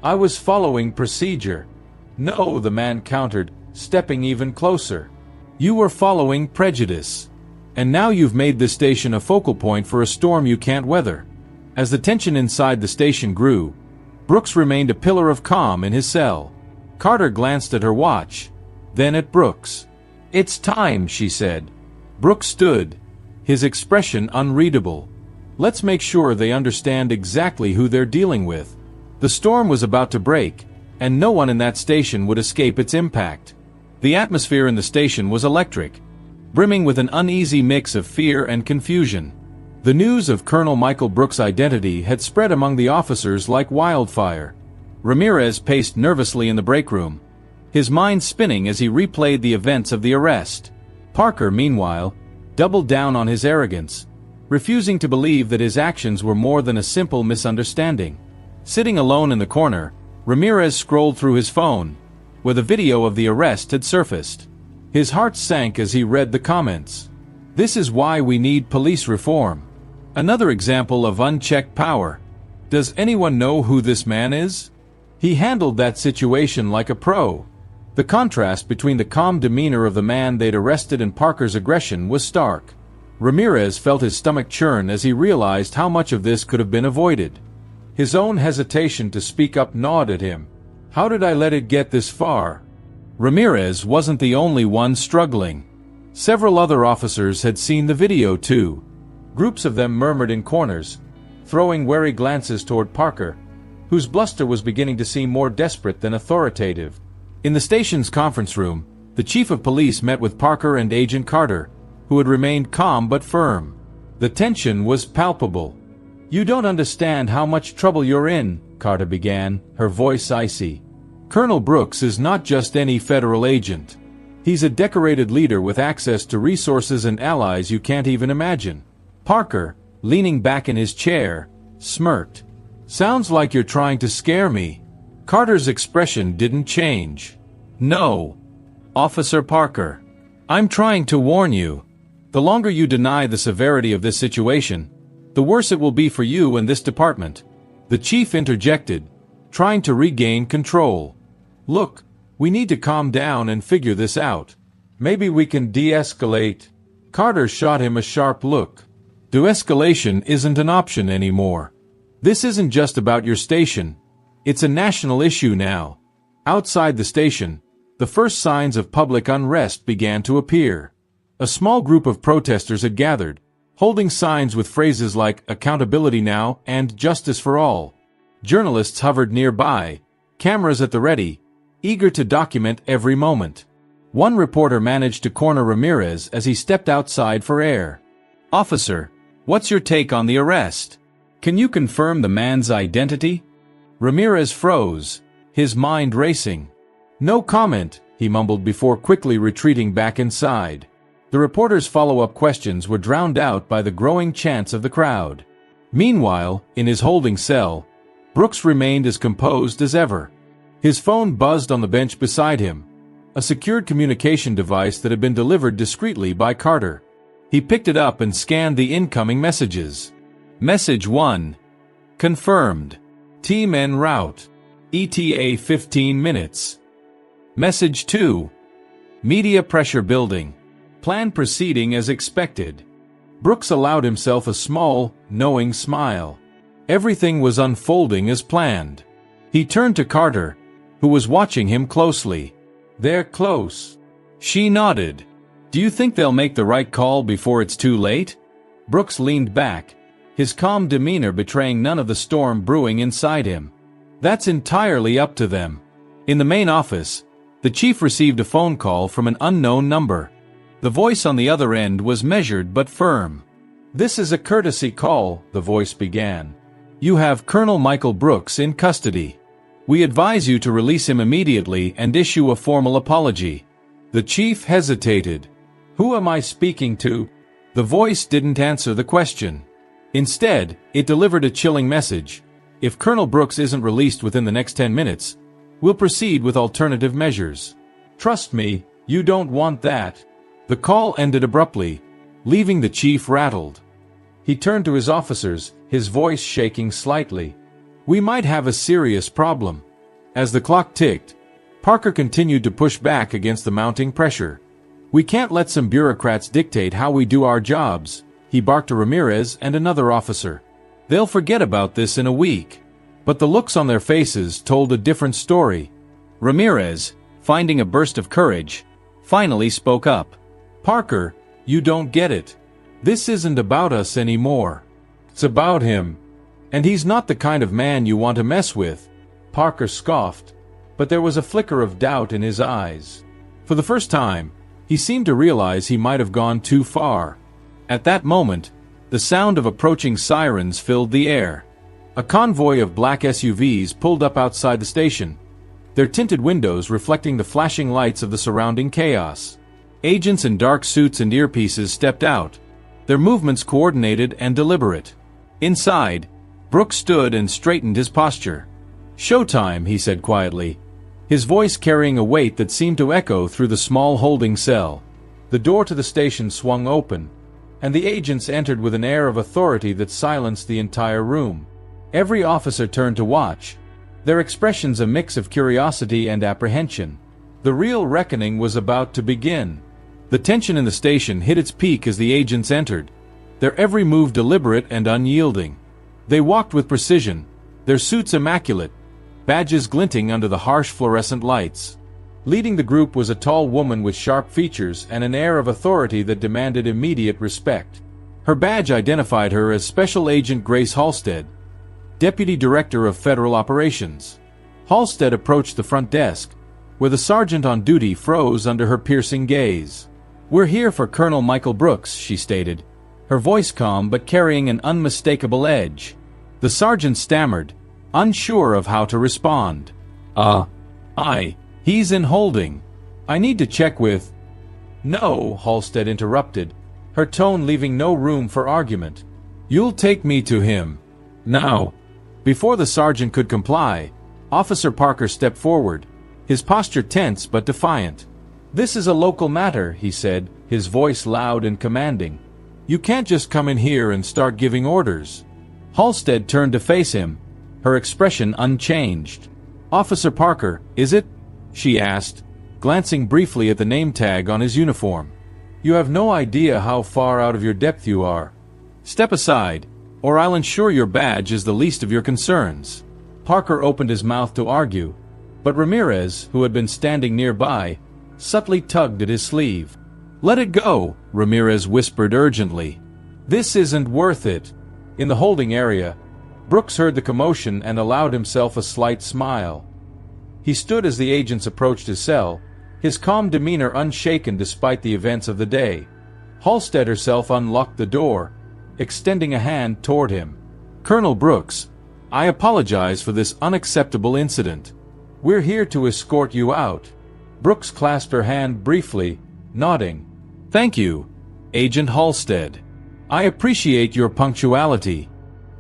A: "I was following procedure." "No," the man countered, stepping even closer. "You were following prejudice. And now you've made this station a focal point for a storm you can't weather." As the tension inside the station grew, Brooks remained a pillar of calm in his cell. Carter glanced at her watch, then at Brooks. "It's time," she said. Brooks stood, his expression unreadable. "Let's make sure they understand exactly who they're dealing with." The storm was about to break, and no one in that station would escape its impact. The atmosphere in the station was electric, brimming with an uneasy mix of fear and confusion. The news of Colonel Michael Brooks' identity had spread among the officers like wildfire. Ramirez paced nervously in the break room, his mind spinning as he replayed the events of the arrest. Parker, meanwhile, doubled down on his arrogance, refusing to believe that his actions were more than a simple misunderstanding. Sitting alone in the corner, Ramirez scrolled through his phone, where the video of the arrest had surfaced. His heart sank as he read the comments. This is why we need police reform. Another example of unchecked power. Does anyone know who this man is? He handled that situation like a pro. The contrast between the calm demeanor of the man they'd arrested and Parker's aggression was stark. Ramirez felt his stomach churn as he realized how much of this could have been avoided. His own hesitation to speak up gnawed at him. How did I let it get this far? Ramirez wasn't the only one struggling. Several other officers had seen the video too. Groups of them murmured in corners, throwing wary glances toward Parker, whose bluster was beginning to seem more desperate than authoritative. In the station's conference room, the chief of police met with Parker and Agent Carter, who had remained calm but firm. The tension was palpable. "You don't understand how much trouble you're in," Carter began, her voice icy. "Colonel Brooks is not just any federal agent. He's a decorated leader with access to resources and allies you can't even imagine." Parker, leaning back in his chair, smirked. "Sounds like you're trying to scare me." Carter's expression didn't change. "No, Officer Parker. I'm trying to warn you. The longer you deny the severity of this situation, the worse it will be for you and this department," the chief interjected, trying to regain control. "Look, we need to calm down and figure this out. Maybe we can de-escalate." Carter shot him a sharp look. De-escalation isn't an option anymore. This isn't just about your station. It's a national issue now. Outside the station, the first signs of public unrest began to appear. A small group of protesters had gathered, holding signs with phrases like "accountability now" and "justice for all." Journalists hovered nearby, cameras at the ready, eager to document every moment. One reporter managed to corner Ramirez as he stepped outside for air. "Officer, what's your take on the arrest? Can you confirm the man's identity?" Ramirez froze, his mind racing. "No comment," he mumbled before quickly retreating back inside. The reporter's follow-up questions were drowned out by the growing chants of the crowd. Meanwhile, in his holding cell, Brooks remained as composed as ever. His phone buzzed on the bench beside him, a secured communication device that had been delivered discreetly by Carter. He picked it up and scanned the incoming messages. Message 1. Confirmed. Team en route. ETA 15 minutes. Message 2. Media pressure building. Plan proceeding as expected. Brooks allowed himself a small, knowing smile. Everything was unfolding as planned. He turned to Carter, who was watching him closely. "They're close." She nodded. "Do you think they'll make the right call before it's too late?" Brooks leaned back, his calm demeanor betraying none of the storm brewing inside him. "That's entirely up to them." In the main office, the chief received a phone call from an unknown number. The voice on the other end was measured but firm. "This is a courtesy call," the voice began. "You have Colonel Michael Brooks in custody. We advise you to release him immediately and issue a formal apology." The chief hesitated. "Who am I speaking to?" The voice didn't answer the question. Instead, it delivered a chilling message. "If Colonel Brooks isn't released within the next 10 minutes, we'll proceed with alternative measures. Trust me, you don't want that." The call ended abruptly, leaving the chief rattled. He turned to his officers, his voice shaking slightly. "We might have a serious problem." As the clock ticked, Parker continued to push back against the mounting pressure. "We can't let some bureaucrats dictate how we do our jobs," he barked to Ramirez and another officer. "They'll forget about this in a week." But the looks on their faces told a different story. Ramirez, finding a burst of courage, finally spoke up. "Parker, you don't get it. This isn't about us anymore. It's about him. And he's not the kind of man you want to mess with." Parker scoffed, but there was a flicker of doubt in his eyes. For the first time, he seemed to realize he might have gone too far. At that moment, the sound of approaching sirens filled the air. A convoy of black SUVs pulled up outside the station, their tinted windows reflecting the flashing lights of the surrounding chaos. Agents in dark suits and earpieces stepped out, their movements coordinated and deliberate. Inside, Brooks stood and straightened his posture. "Showtime," he said quietly, his voice carrying a weight that seemed to echo through the small holding cell. The door to the station swung open, and the agents entered with an air of authority that silenced the entire room. Every officer turned to watch, their expressions a mix of curiosity and apprehension. The real reckoning was about to begin. The tension in the station hit its peak as the agents entered, their every move deliberate and unyielding. They walked with precision, their suits immaculate, badges glinting under the harsh fluorescent lights. Leading the group was a tall woman with sharp features and an air of authority that demanded immediate respect. Her badge identified her as Special Agent Grace Halstead, Deputy Director of Federal Operations. Halstead approached the front desk, where the sergeant on duty froze under her piercing gaze. "We're here for Colonel Michael Brooks," she stated, her voice calm but carrying an unmistakable edge. The sergeant stammered, unsure of how to respond. He's in holding. I need to check with—" "No," Halstead interrupted, her tone leaving no room for argument. "You'll take me to him. Now." Before the sergeant could comply, Officer Parker stepped forward, his posture tense but defiant. "This is a local matter," he said, his voice loud and commanding. "You can't just come in here and start giving orders." Halstead turned to face him, her expression unchanged. "Officer Parker, is it?" she asked, glancing briefly at the name tag on his uniform. "You have no idea how far out of your depth you are. Step aside, or I'll ensure your badge is the least of your concerns." Parker opened his mouth to argue, but Ramirez, who had been standing nearby, subtly tugged at his sleeve. "Let it go," Ramirez whispered urgently. "This isn't worth it." In the holding area, Brooks heard the commotion and allowed himself a slight smile. He stood as the agents approached his cell, his calm demeanor unshaken despite the events of the day. Halstead herself unlocked the door, extending a hand toward him. "Colonel Brooks, I apologize for this unacceptable incident. We're here to escort you out." Brooks clasped her hand briefly, nodding. "Thank you, Agent Halstead. I appreciate your punctuality."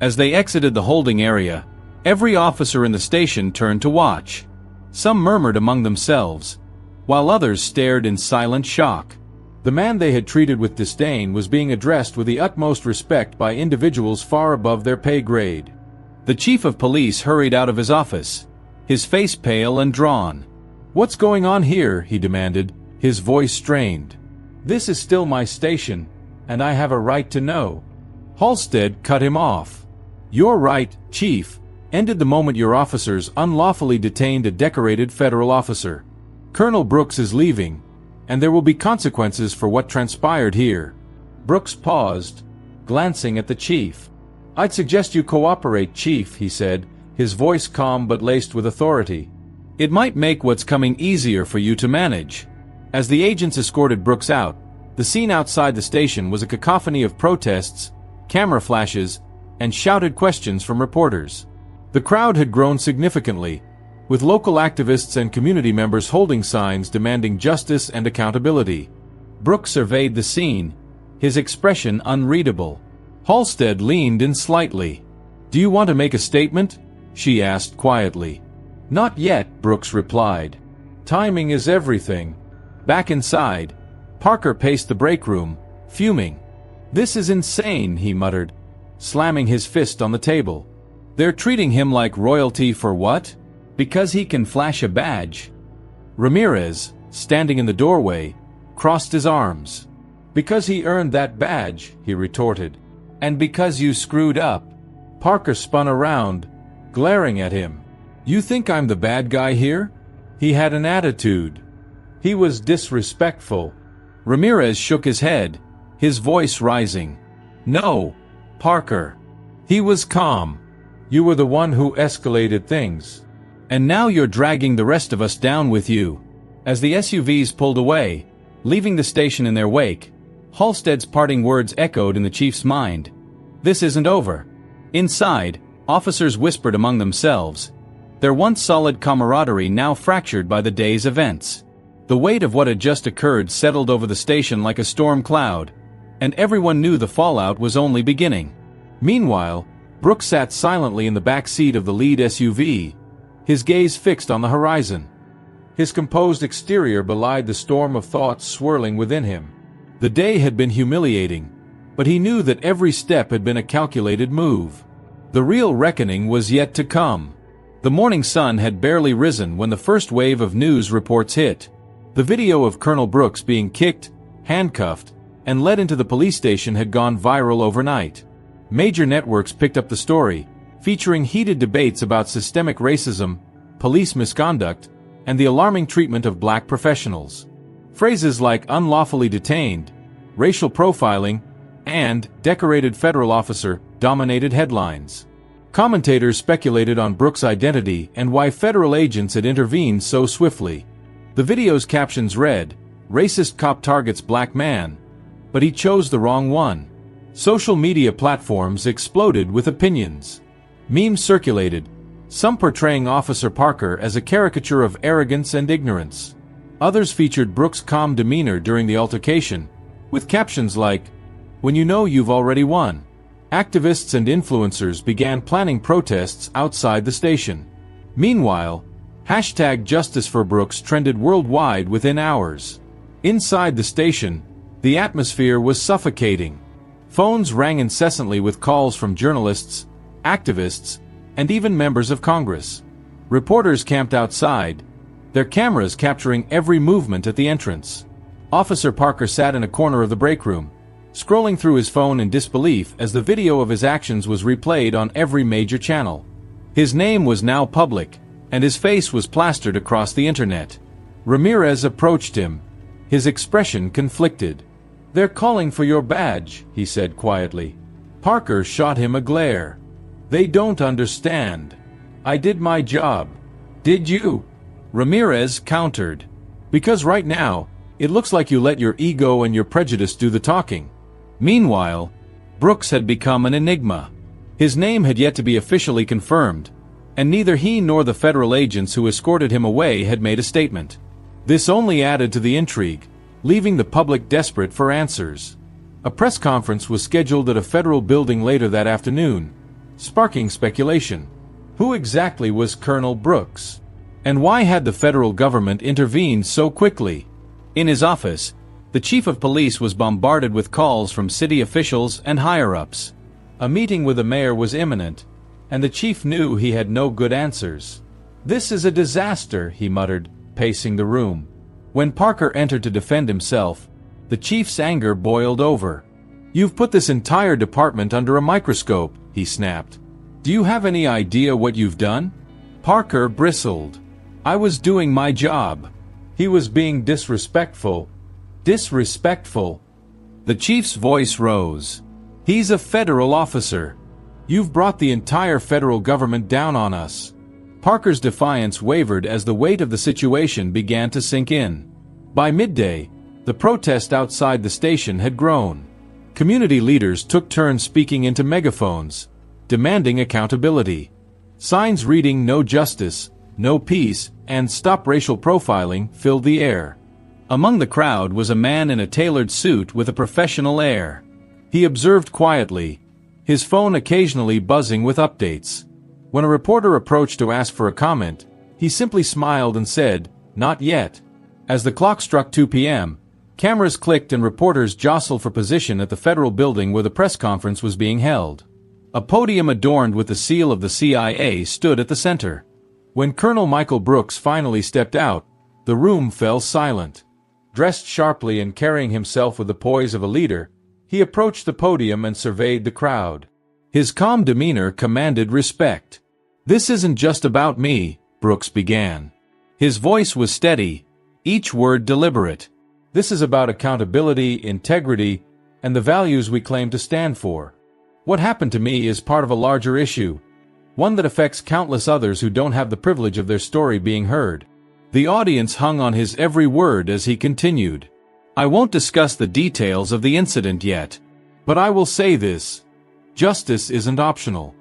A: As they exited the holding area, every officer in the station turned to watch. Some murmured among themselves, while others stared in silent shock. The man they had treated with disdain was being addressed with the utmost respect by individuals far above their pay grade. The chief of police hurried out of his office, his face pale and drawn. "What's going on here?" he demanded, his voice strained. "This is still my station, and I have a right to know." Halstead cut him off. "Your right, Chief, ended the moment your officers unlawfully detained a decorated federal officer. Colonel Brooks is leaving, and there will be consequences for what transpired here." Brooks paused, glancing at the chief. "I'd suggest you cooperate, Chief," he said, his voice calm but laced with authority. "It might make what's coming easier for you to manage." As the agents escorted Brooks out, the scene outside the station was a cacophony of protests, camera flashes, and shouted questions from reporters. The crowd had grown significantly, with local activists and community members holding signs demanding justice and accountability. Brooks surveyed the scene, his expression unreadable. Halstead leaned in slightly. "Do you want to make a statement?" she asked quietly. "Not yet," Brooks replied. "Timing is everything." Back inside, Parker paced the break room, fuming. "This is insane," he muttered, slamming his fist on the table. "They're treating him like royalty for what? Because he can flash a badge." Ramirez, standing in the doorway, crossed his arms. "Because he earned that badge," he retorted. "And because you screwed up." Parker spun around, glaring at him. "You think I'm the bad guy here?" He had an attitude. He was disrespectful. Ramirez shook his head, his voice rising. "No, Parker." He was calm. "You were the one who escalated things. And now you're dragging the rest of us down with you." As the SUVs pulled away, leaving the station in their wake, Halstead's parting words echoed in the chief's mind. "This isn't over." Inside,
B: Officers whispered among themselves, their once solid camaraderie now fractured by the day's events. The weight of what had just occurred settled over the station like a storm cloud, and everyone knew the fallout was only beginning. Meanwhile, Brooks sat silently in the back seat of the lead SUV, his gaze fixed on the horizon. His composed exterior belied the storm of thoughts swirling within him. The day had been humiliating, but he knew that every step had been a calculated move. The real reckoning was yet to come. The morning sun had barely risen when the first wave of news reports hit. The video of Colonel Brooks being kicked, handcuffed, and led into the police station had gone viral overnight. Major networks picked up the story, featuring heated debates about systemic racism, police misconduct, and the alarming treatment of black professionals. Phrases like unlawfully detained, racial profiling, and decorated federal officer dominated headlines. Commentators speculated on Brooks' identity and why federal agents had intervened so swiftly. The video's captions read, "Racist cop targets black man, but he chose the wrong one." Social media platforms exploded with opinions. Memes circulated, some portraying Officer Parker as a caricature of arrogance and ignorance. Others featured Brooks' calm demeanor during the altercation, with captions like, "When you know you've already won." Activists and influencers began planning protests outside the station. Meanwhile, #JusticeForBrooks trended worldwide within hours. Inside the station, the atmosphere was suffocating. Phones rang incessantly with calls from journalists, activists, and even members of Congress. Reporters camped outside, their cameras capturing every movement at the entrance. Officer Parker sat in a corner of the break room, scrolling through his phone in disbelief as the video of his actions was replayed on every major channel. His name was now public, and his face was plastered across the internet. Ramirez approached him, his expression conflicted. "They're calling for your badge," he said quietly. Parker shot him a glare. "They don't understand. I did my job. Did you?" Ramirez countered. "Because right now, it looks like you let your ego and your prejudice do the talking." Meanwhile, Brooks had become an enigma. His name had yet to be officially confirmed, and neither he nor the federal agents who escorted him away had made a statement. This only added to the intrigue, leaving the public desperate for answers. A press conference was scheduled at a federal building later that afternoon, sparking speculation. Who exactly was Colonel Brooks? And why had the federal government intervened so quickly? In his office, the chief of police was bombarded with calls from city officials and higher-ups. A meeting with the mayor was imminent, and the chief knew he had no good answers. "This is a disaster," he muttered, pacing the room. When Parker entered to defend himself, the chief's anger boiled over. "You've put this entire department under a microscope," he snapped. "Do you have any idea what you've done?" Parker bristled. "I was doing my job." He was being disrespectful. Disrespectful. The chief's voice rose. "He's a federal officer. You've brought the entire federal government down on us." Parker's defiance wavered as the weight of the situation began to sink in. By midday, the protest outside the station had grown. Community leaders took turns speaking into megaphones, demanding accountability. Signs reading "No Justice, No Peace," and "Stop Racial Profiling" filled the air. Among the crowd was a man in a tailored suit with a professional air. He observed quietly, his phone occasionally buzzing with updates. When a reporter approached to ask for a comment, he simply smiled and said, "Not yet." As the clock struck 2 p.m., cameras clicked and reporters jostled for position at the federal building where the press conference was being held. A podium adorned with the seal of the CIA stood at the center. When Colonel Michael Brooks finally stepped out, the room fell silent. Dressed sharply and carrying himself with the poise of a leader, he approached the podium and surveyed the crowd. His calm demeanor commanded respect. "This isn't just about me," Brooks began. His voice was steady, each word deliberate. "This is about accountability, integrity, and the values we claim to stand for. What happened to me is part of a larger issue, one that affects countless others who don't have the privilege of their story being heard." The audience hung on his every word as he continued. "I won't discuss the details of the incident yet, but I will say this. Justice isn't optional.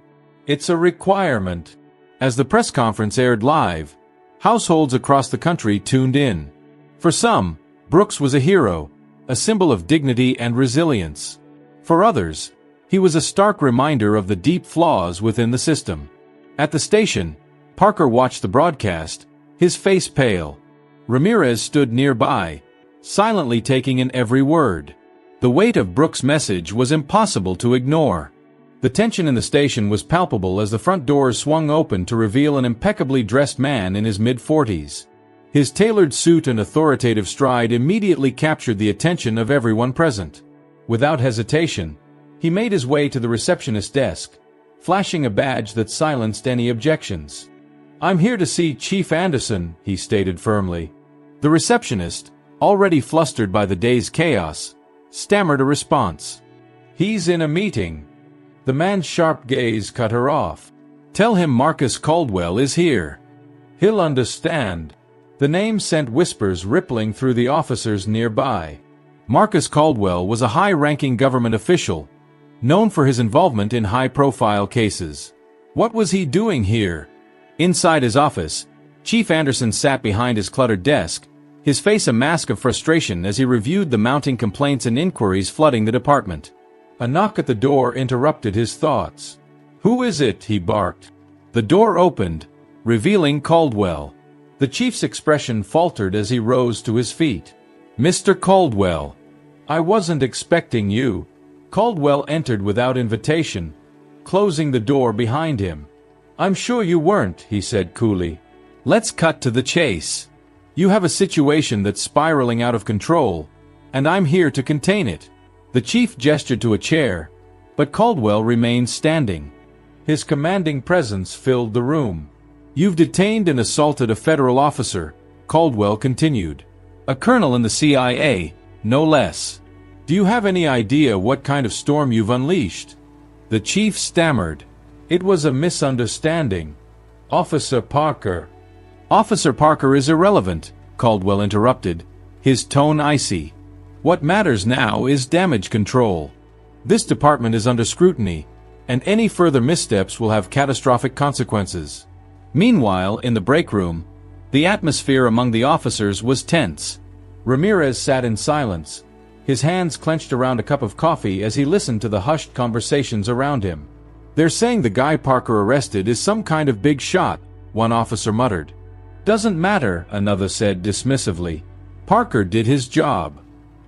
A: It's a requirement. As the press conference aired live, households across the country tuned in. For some, Brooks was a hero, a symbol of dignity and resilience. For others, he was a stark reminder of the deep flaws within the system. At the station, Parker watched the broadcast, his face pale. Ramirez stood nearby, silently taking in every word. The weight of Brooks' message was impossible to ignore. The tension in the station was palpable as the front doors swung open to reveal an impeccably dressed man in his mid-40s. His tailored suit and authoritative stride immediately captured the attention of everyone present. Without hesitation, he made his way to the receptionist's desk, flashing a badge that silenced any objections. "I'm here to see Chief Anderson," he stated firmly. The receptionist, already flustered by the day's chaos, stammered a response. "He's in a meeting." The man's sharp gaze cut her off. "Tell him Marcus Caldwell is here. He'll understand." The name sent whispers rippling through the officers nearby. Marcus Caldwell was a high-ranking government official, known for his involvement in high-profile cases. What was he doing here? Inside his office, Chief Anderson sat behind his cluttered desk, his face a mask of frustration as he reviewed the mounting complaints and inquiries flooding the department. A knock at the door interrupted his thoughts. "Who is it?" he barked. The door opened, revealing Caldwell. The chief's expression faltered as he rose to his feet. "Mr. Caldwell, I wasn't expecting you." Caldwell entered without invitation, closing the door behind him. "I'm sure you weren't," he said coolly. "Let's cut to the chase. You have a situation that's spiraling out of control, and I'm here to contain it." The chief gestured to a chair, but Caldwell remained standing. His commanding presence filled the room. "You've detained and assaulted a federal officer," Caldwell continued. "A colonel in the CIA, no less. Do you have any idea what kind of storm you've unleashed?" The chief stammered. "It was a misunderstanding. Officer Parker." "Officer Parker is irrelevant," Caldwell interrupted, his tone icy. "What matters now is damage control. This department is under scrutiny, and any further missteps will have catastrophic consequences." Meanwhile, in the break room, the atmosphere among the officers was tense. Ramirez sat in silence, his hands clenched around a cup of coffee as he listened to the hushed conversations around him. "They're saying the guy Parker arrested is some kind of big shot," one officer muttered. "Doesn't matter," another said dismissively. "Parker did his job.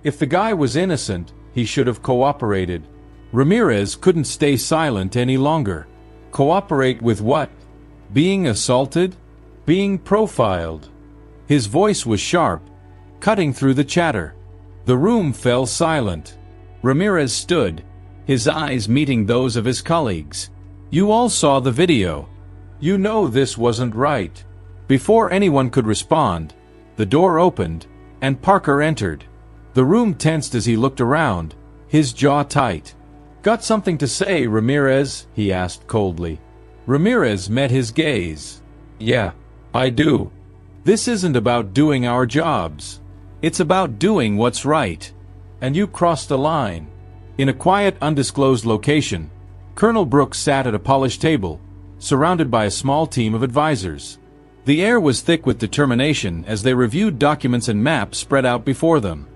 A: If the guy was innocent, he should have cooperated." Ramirez couldn't stay silent any longer. "Cooperate with what? Being assaulted? Being profiled?" His voice was sharp, cutting through the chatter. The room fell silent. Ramirez stood, his eyes meeting those of his colleagues. "You all saw the video. You know this wasn't right." Before anyone could respond, the door opened, and Parker entered. The room tensed as he looked around, his jaw tight. "Got something to say, Ramirez?" he asked coldly. Ramirez met his gaze. "Yeah, I do. This isn't about doing our jobs. It's about doing what's right. And you crossed a line." In a quiet, undisclosed location, Colonel Brooks sat at a polished table, surrounded by a small team of advisors. The air was thick with determination as they reviewed documents and maps spread out before them.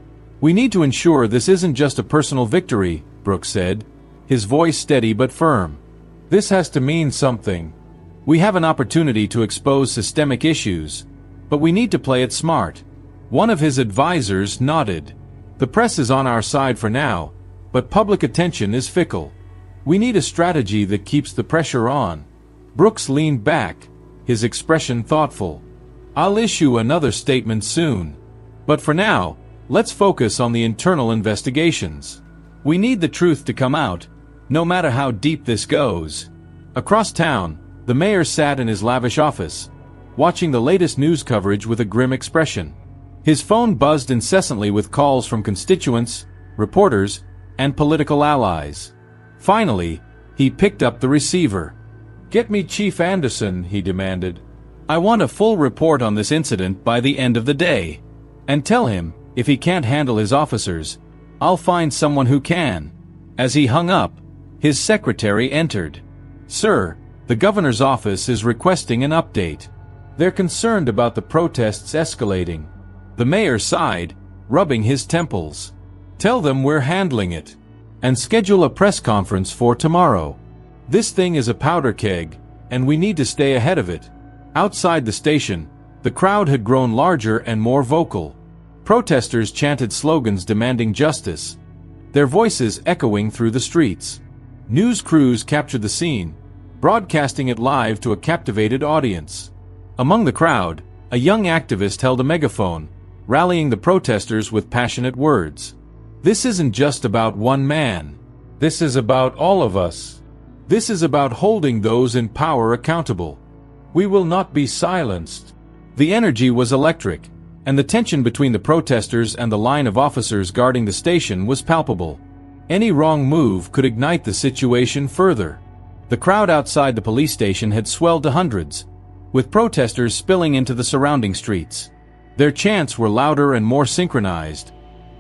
A: "We need to ensure this isn't just a personal victory," Brooks said, his voice steady but firm. "This has to mean something. We have an opportunity to expose systemic issues, but we need to play it smart." One of his advisors nodded. "The press is on our side for now, but public attention is fickle. We need a strategy that keeps the pressure on." Brooks leaned back, his expression thoughtful. "I'll issue another statement soon. But for now, let's focus on the internal investigations. We need the truth to come out, no matter how deep this goes." Across town, the mayor sat in his lavish office, watching the latest news coverage with a grim expression. His phone buzzed incessantly with calls from constituents, reporters, and political allies. Finally, he picked up the receiver. "Get me Chief Anderson," he demanded. "I want a full report on this incident by the end of the day. And tell him, if he can't handle his officers, I'll find someone who can." As he hung up, his secretary entered. "Sir, The governor's office is requesting an update. They're concerned about the protests escalating. The mayor sighed, rubbing his temples. Tell them we're handling it. And schedule a press conference for tomorrow. This thing is a powder keg, and we need to stay ahead of it. Outside the station, the crowd had grown larger and more vocal. Protesters chanted slogans demanding justice, their voices echoing through the streets. News crews captured the scene, broadcasting it live to a captivated audience. Among the crowd, a young activist held a megaphone, rallying the protesters with passionate words. This isn't just about one man. This is about all of us. This is about holding those in power accountable. We will not be silenced. The energy was electric, and the tension between the protesters and the line of officers guarding the station was palpable. Any wrong move could ignite the situation further. The crowd outside the police station had swelled to hundreds, with protesters spilling into the surrounding streets. Their chants were louder and more synchronized,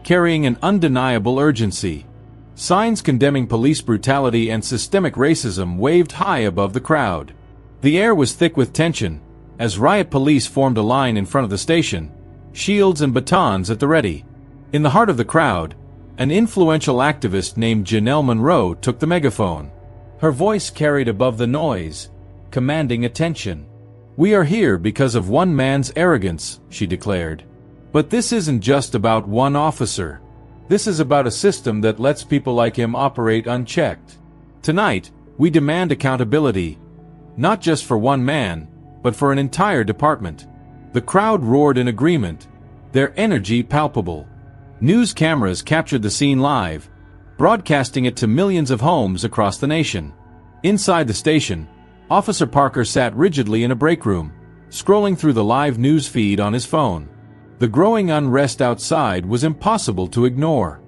A: carrying an undeniable urgency. Signs condemning police brutality and systemic racism waved high above the crowd. The air was thick with tension, as riot police formed a line in front of the station, shields and batons at the ready. In the heart of the crowd, an influential activist named Janelle Monroe took the megaphone. Her voice carried above the noise, commanding attention. "We are here because of one man's arrogance," she declared. "But this isn't just about one officer. This is about a system that lets people like him operate unchecked. Tonight, we demand accountability, not just for one man, but for an entire department." The crowd roared in agreement, their energy palpable. News cameras captured the scene live, broadcasting it to millions of homes across the nation. Inside the station, Officer Parker sat rigidly in a break room, scrolling through the live news feed on his phone. The growing unrest outside was impossible to ignore.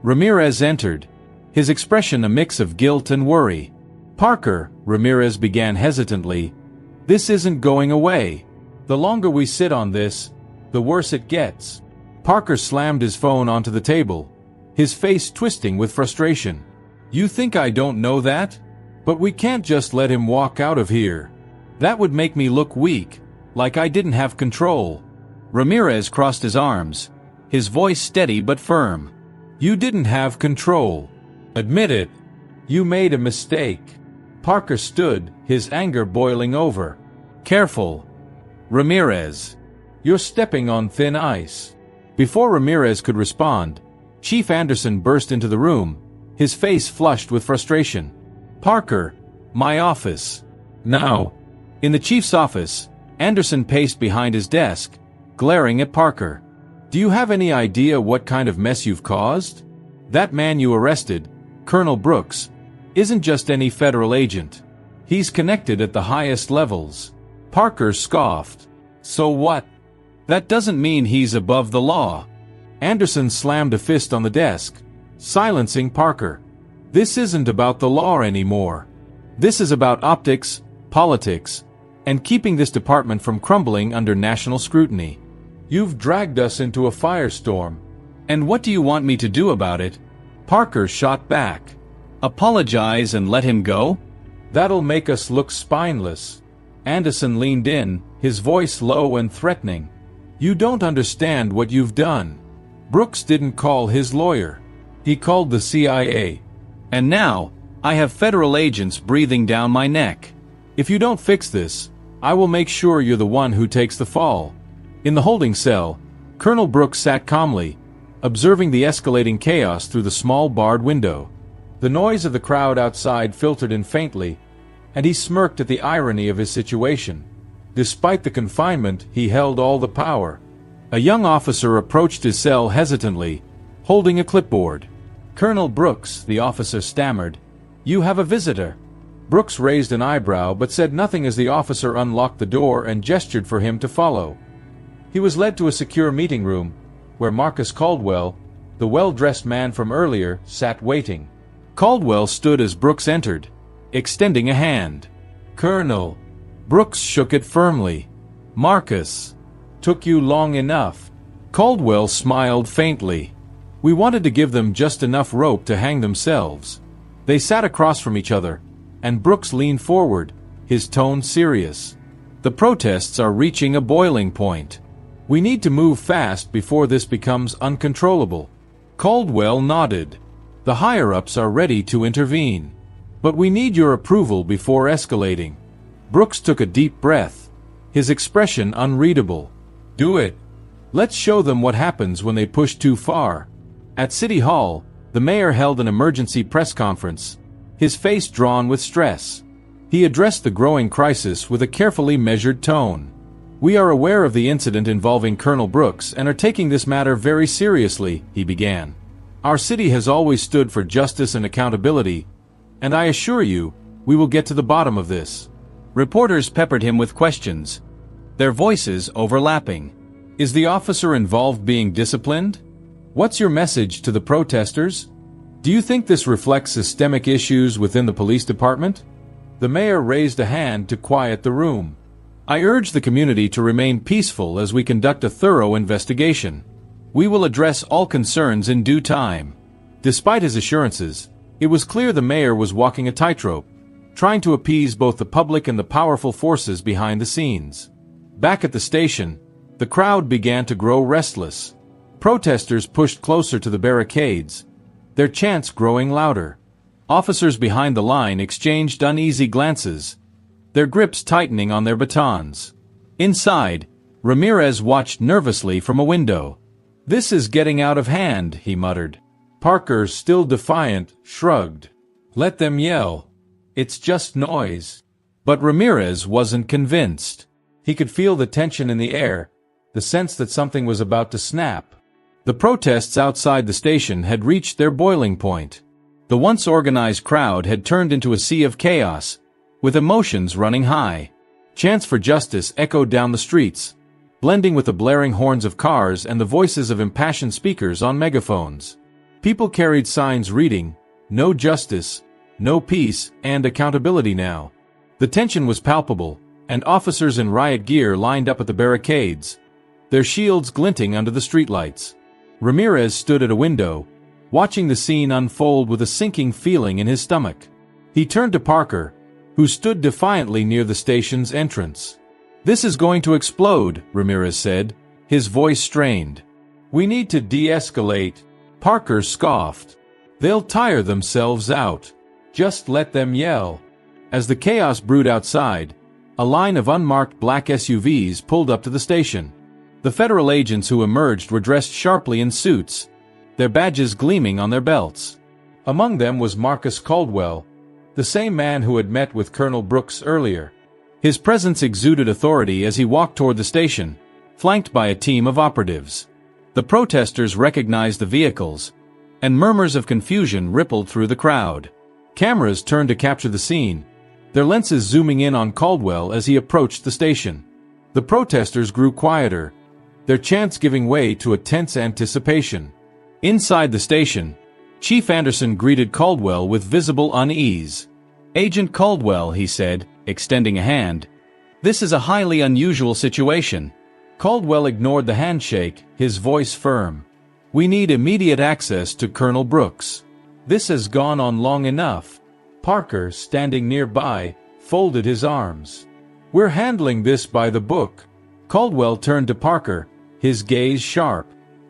A: Ramirez entered, his expression a mix of guilt and worry. "Parker," Ramirez began hesitantly, "this isn't going away. The longer we sit on this, the worse it gets." Parker slammed his phone onto the table, his face twisting with frustration. "You think I don't know that? But we can't just let him walk out of here. That would make me look weak, like I didn't have control." Ramirez crossed his arms, his voice steady but firm. "You didn't have control. Admit it. You made a mistake." Parker stood, his anger boiling over. "Careful, Ramirez. You're stepping on thin ice." Before Ramirez could respond, Chief Anderson burst into the room, his face flushed with frustration. "Parker, my office. Now." In the chief's office, Anderson paced behind his desk, glaring at Parker. "Do you have any idea what kind of mess you've caused? That man you arrested, Colonel Brooks, isn't just any federal agent. He's connected at the highest levels." Parker scoffed. "So what? That doesn't mean he's above the law." Anderson slammed a fist on the desk, silencing Parker. "This isn't about the law anymore. This is about optics, politics, and keeping this department from crumbling under national scrutiny. You've dragged us into a firestorm. And what do you want me to do about it?" Parker shot back. "Apologize and let him go? That'll make us look spineless." Anderson leaned in, his voice low and threatening. "You don't understand what you've done. Brooks didn't call his lawyer. He called the CIA. And now, I have federal agents breathing down my neck. If you don't fix this, I will make sure you're the one who takes the fall." In the holding cell, Colonel Brooks sat calmly, observing the escalating chaos through the small barred window. The noise of the crowd outside filtered in faintly, and he smirked at the irony of his situation. Despite the confinement, he held all the power. A young officer approached his cell hesitantly, holding a clipboard. "Colonel Brooks," the officer stammered, "you have a visitor." Brooks raised an eyebrow but said nothing as the officer unlocked the door and gestured for him to follow. He was led to a secure meeting room, where Marcus Caldwell, the well-dressed man from earlier, sat waiting. Caldwell stood as Brooks entered, extending a hand. "Colonel." Brooks shook it firmly. "Marcus. Took you long enough." Caldwell smiled faintly. "We wanted to give them just enough rope to hang themselves." They sat across from each other, and Brooks leaned forward, his tone serious.
B: The protests are reaching a boiling point.
A: We need to move fast before this becomes uncontrollable. Caldwell nodded. The higher-ups are ready to intervene. But we need your approval before escalating. Brooks took a deep breath, his expression unreadable. Do it. Let's show them what happens when they push too far. At City Hall, the mayor held an emergency press conference, his face drawn with stress. He addressed the growing crisis with a carefully measured tone. We are aware of the incident involving Colonel Brooks and are taking this matter very seriously, he began. Our city has always stood for justice and accountability, and I assure you, we will get to the bottom of this.
B: Reporters peppered him with questions, their voices overlapping.
A: Is the officer involved being disciplined? What's your message to the protesters? Do you think this reflects systemic issues within the police department? The mayor raised a hand to quiet the room. I urge the community to remain peaceful as we conduct a thorough investigation. We will address all concerns in due time. Despite his assurances, it was clear the mayor was walking a tightrope, trying to appease both the public and the powerful forces behind the scenes. Back at the station, the crowd began to grow restless. Protesters pushed closer to the barricades, their chants growing louder. Officers behind the line exchanged uneasy glances, their grips tightening on their batons. Inside, Ramirez watched nervously from a window. This is getting out of hand, he muttered. Parker, still defiant, shrugged. Let them yell. It's just noise. But Ramirez wasn't convinced. He could feel the tension in the air, the sense that something was about to snap. The protests outside the station had reached their boiling point. The once organized crowd had turned into a sea of chaos, with emotions running high. Chants for justice echoed down the streets, blending with the blaring horns of cars and the voices of impassioned speakers on megaphones. People carried signs reading, "No justice, no peace, and accountability now." The tension was palpable, and officers in riot gear lined up at the barricades, their shields glinting under the streetlights. Ramirez stood at a window, watching the scene unfold with a sinking feeling in his stomach. He turned to Parker, who stood defiantly near the station's entrance. "This is going to explode," Ramirez said, his voice strained. "We need to de-escalate." Parker scoffed. "They'll tire themselves out. Just let them yell." As the chaos brewed outside, a line of unmarked black SUVs pulled up to the station. The federal agents who emerged were dressed sharply in suits, their badges gleaming on their belts. Among them was Marcus Caldwell, the same man who had met with Colonel Brooks earlier. His presence exuded authority as he walked toward the station, flanked by a team of operatives. The protesters recognized the vehicles, and murmurs of confusion rippled through the crowd. Cameras turned to capture the scene, their lenses zooming in on Caldwell as he approached the station. The protesters grew quieter, their chants giving way to a tense anticipation. Inside the station, Chief Anderson greeted Caldwell with visible unease. "Agent Caldwell," he said, extending a hand. "This is a highly unusual situation." Caldwell ignored the handshake, his voice firm. "We need immediate access to Colonel Brooks. This has gone on long enough." Parker, standing nearby, folded his arms. "We're handling this by the book." Caldwell turned to Parker, his gaze sharp.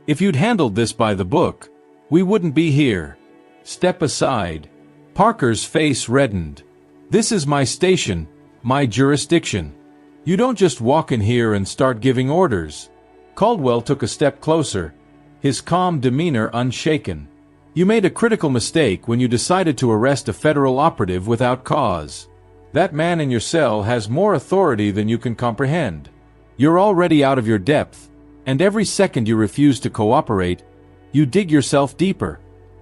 A: "If you'd handled this by the book, we wouldn't be here. Step aside." Parker's face reddened. "This is my station, my jurisdiction. You don't just walk in here and start giving orders." Caldwell took a step closer, his calm demeanor unshaken. "You made a critical mistake when you decided to arrest a federal operative without cause. That man in your cell has more authority than you can comprehend. You're already out of your depth, and every second you refuse to cooperate, you dig yourself deeper."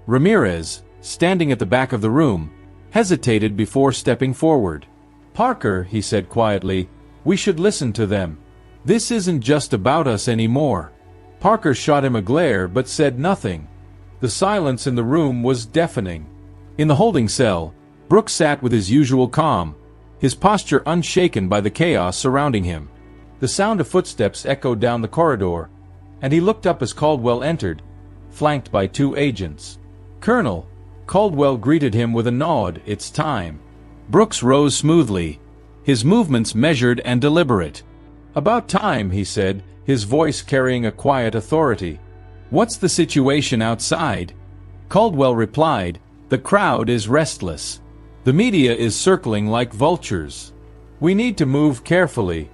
A: Ramirez, standing at the back of the room, hesitated before stepping forward. "Parker," he said quietly, "we should listen to them. This isn't just about us anymore." Parker shot him a glare but said nothing. The silence in the room was deafening. In the holding cell, Brooks sat with his usual calm, his posture unshaken by the chaos surrounding him. The sound of footsteps echoed down the corridor, and he looked up as Caldwell entered, flanked by two agents. "Colonel," Caldwell greeted him with a nod. "It's time." Brooks rose smoothly,
B: his movements measured and deliberate.
A: "About time," he said, his voice carrying a quiet authority.
B: "What's the situation outside?" Caldwell replied, "The crowd is restless.
A: The media is circling like vultures. We need to move carefully."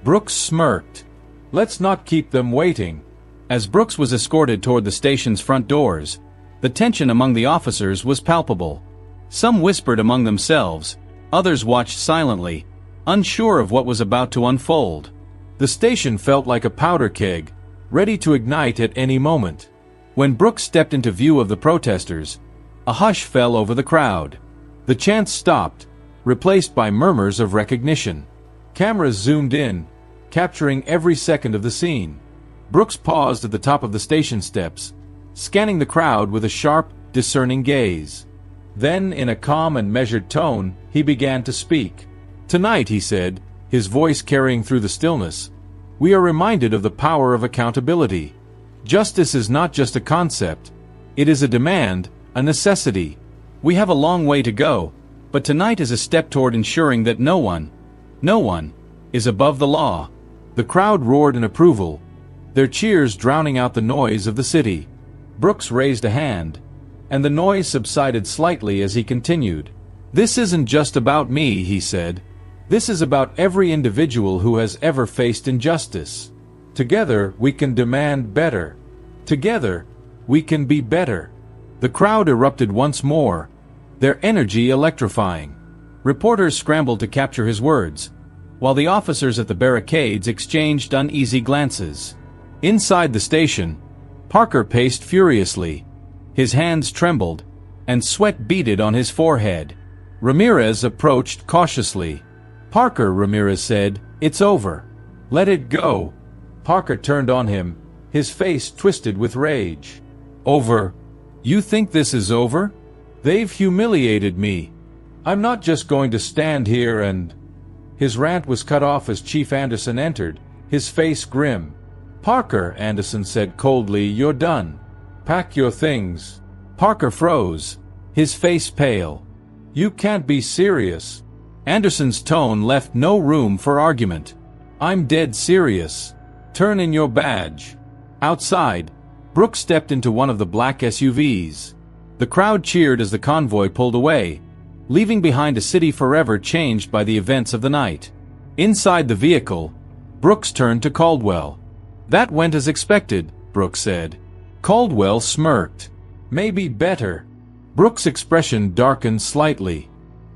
A: Brooks smirked. "Let's not keep them waiting."
B: As Brooks was escorted toward the station's front doors, the tension among the officers was palpable. Some whispered among themselves, others watched silently, unsure of what was about to unfold.
A: The station felt like a powder keg, ready to ignite at any moment.
B: When Brooks stepped into view of the protesters, a hush fell over the crowd.
A: The chants stopped, replaced by murmurs of recognition. Cameras zoomed in, capturing every second of the scene. Brooks paused at the top of the station steps, scanning the crowd with a sharp, discerning gaze. Then, in a calm and measured tone, he began to speak. "Tonight," he said, his voice carrying through the stillness, "we are reminded of the power of accountability. Justice is not just a concept. It is a demand, a necessity.
B: We have a long way to go, but tonight is a step toward ensuring that no one, is above the law."
A: The crowd roared in approval, their cheers drowning out the noise of the city. Brooks raised a hand, and the noise subsided slightly as he continued. "This isn't just about me," he said. "This is about every individual who has ever faced injustice. Together, we can demand better. Together, we can be better." The crowd erupted once more, their energy electrifying.
B: Reporters scrambled to capture his words, while the officers at the barricades exchanged uneasy glances.
A: Inside the station, Parker paced furiously.
B: His hands trembled, and sweat beaded on his forehead.
A: Ramirez approached cautiously. "Parker," Ramirez said, "it's over. Let it go." Parker turned on him, his face twisted with rage. "Over? You think this is over? They've humiliated me. I'm not just going to stand here and—" His rant was cut off as Chief Anderson entered, his face grim. "Parker," Anderson said coldly, "you're done. Pack your things." Parker froze, his face pale. "You can't be serious." Anderson's tone left no room for argument. "I'm dead serious. Turn in your badge." Outside, Brooks stepped into one of the black SUVs. The crowd cheered as the convoy pulled away, leaving behind a city forever changed by the events of the night. Inside the vehicle, Brooks turned to Caldwell. "That went as expected," Brooks said. Caldwell smirked. "Maybe better." Brooks' expression darkened slightly.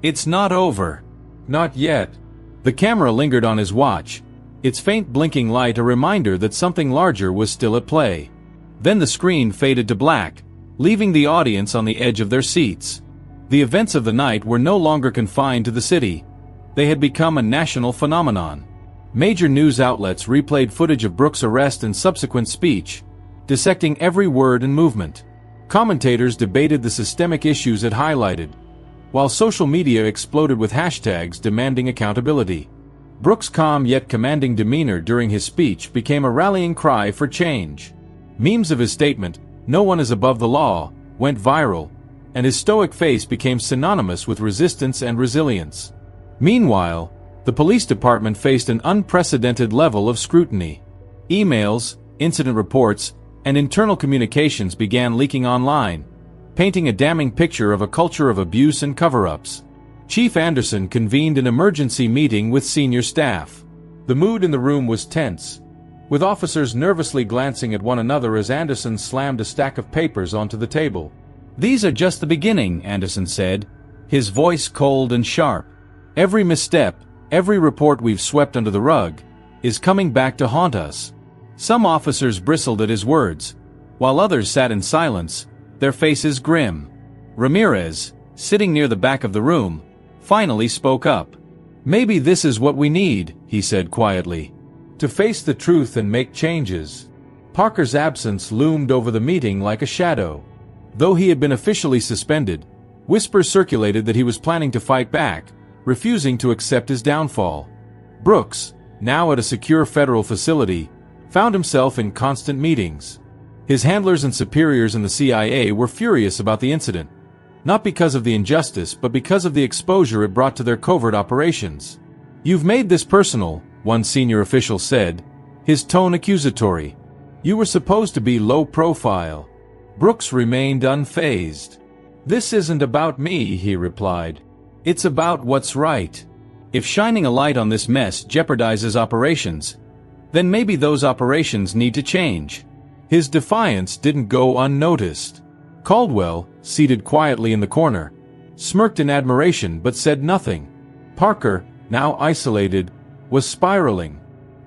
A: "It's not over." "Not yet." The camera lingered on his watch, its faint blinking light a reminder that something larger was still at play. Then the screen faded to black, leaving the audience on the edge of their seats. The events of the night were no longer confined to the city. They had become a national phenomenon. Major news outlets replayed footage of Brooks' arrest and subsequent speech, dissecting every word and movement. Commentators debated the systemic issues it highlighted, while social media exploded with hashtags demanding accountability. Brooks' calm yet commanding demeanor during his speech became a rallying cry for change. Memes of his statement, "No one is above the law," went viral, and his stoic face became synonymous with resistance and resilience. Meanwhile, the police department faced an unprecedented level of scrutiny. Emails, incident reports, and internal communications began leaking online, painting a damning picture of a culture of abuse and cover-ups. Chief Anderson convened an emergency meeting with senior staff. The mood in the room was tense, with officers nervously glancing at one another as Anderson slammed a stack of papers onto the table.
B: "These are just the beginning," Anderson said, his voice cold and sharp. "Every misstep, every report we've swept under the rug, is coming back to haunt us." Some officers bristled at his words, while others sat in silence, their faces grim. Ramirez, sitting near the back of the room, finally spoke up. "Maybe this is what we need," he said quietly. "To face the truth and make changes." Parker's absence loomed over the meeting like a shadow. Though he had been officially suspended, whispers circulated that he was planning to fight back, refusing to accept his downfall. Brooks, now at a secure federal facility, found himself in constant meetings. His handlers and superiors in the CIA were furious about the incident, not because of the injustice but because of the exposure it brought to their covert operations.
A: "You've made this personal," one senior official said, his tone accusatory. "You were supposed to be low profile." Brooks remained unfazed. "This isn't about me," he replied. "It's about what's right."
B: If shining a light on this mess jeopardizes operations, then maybe those operations need to change.
A: His defiance didn't go unnoticed. Caldwell, seated quietly in the corner, smirked in admiration but said nothing. Parker, now isolated, was spiraling.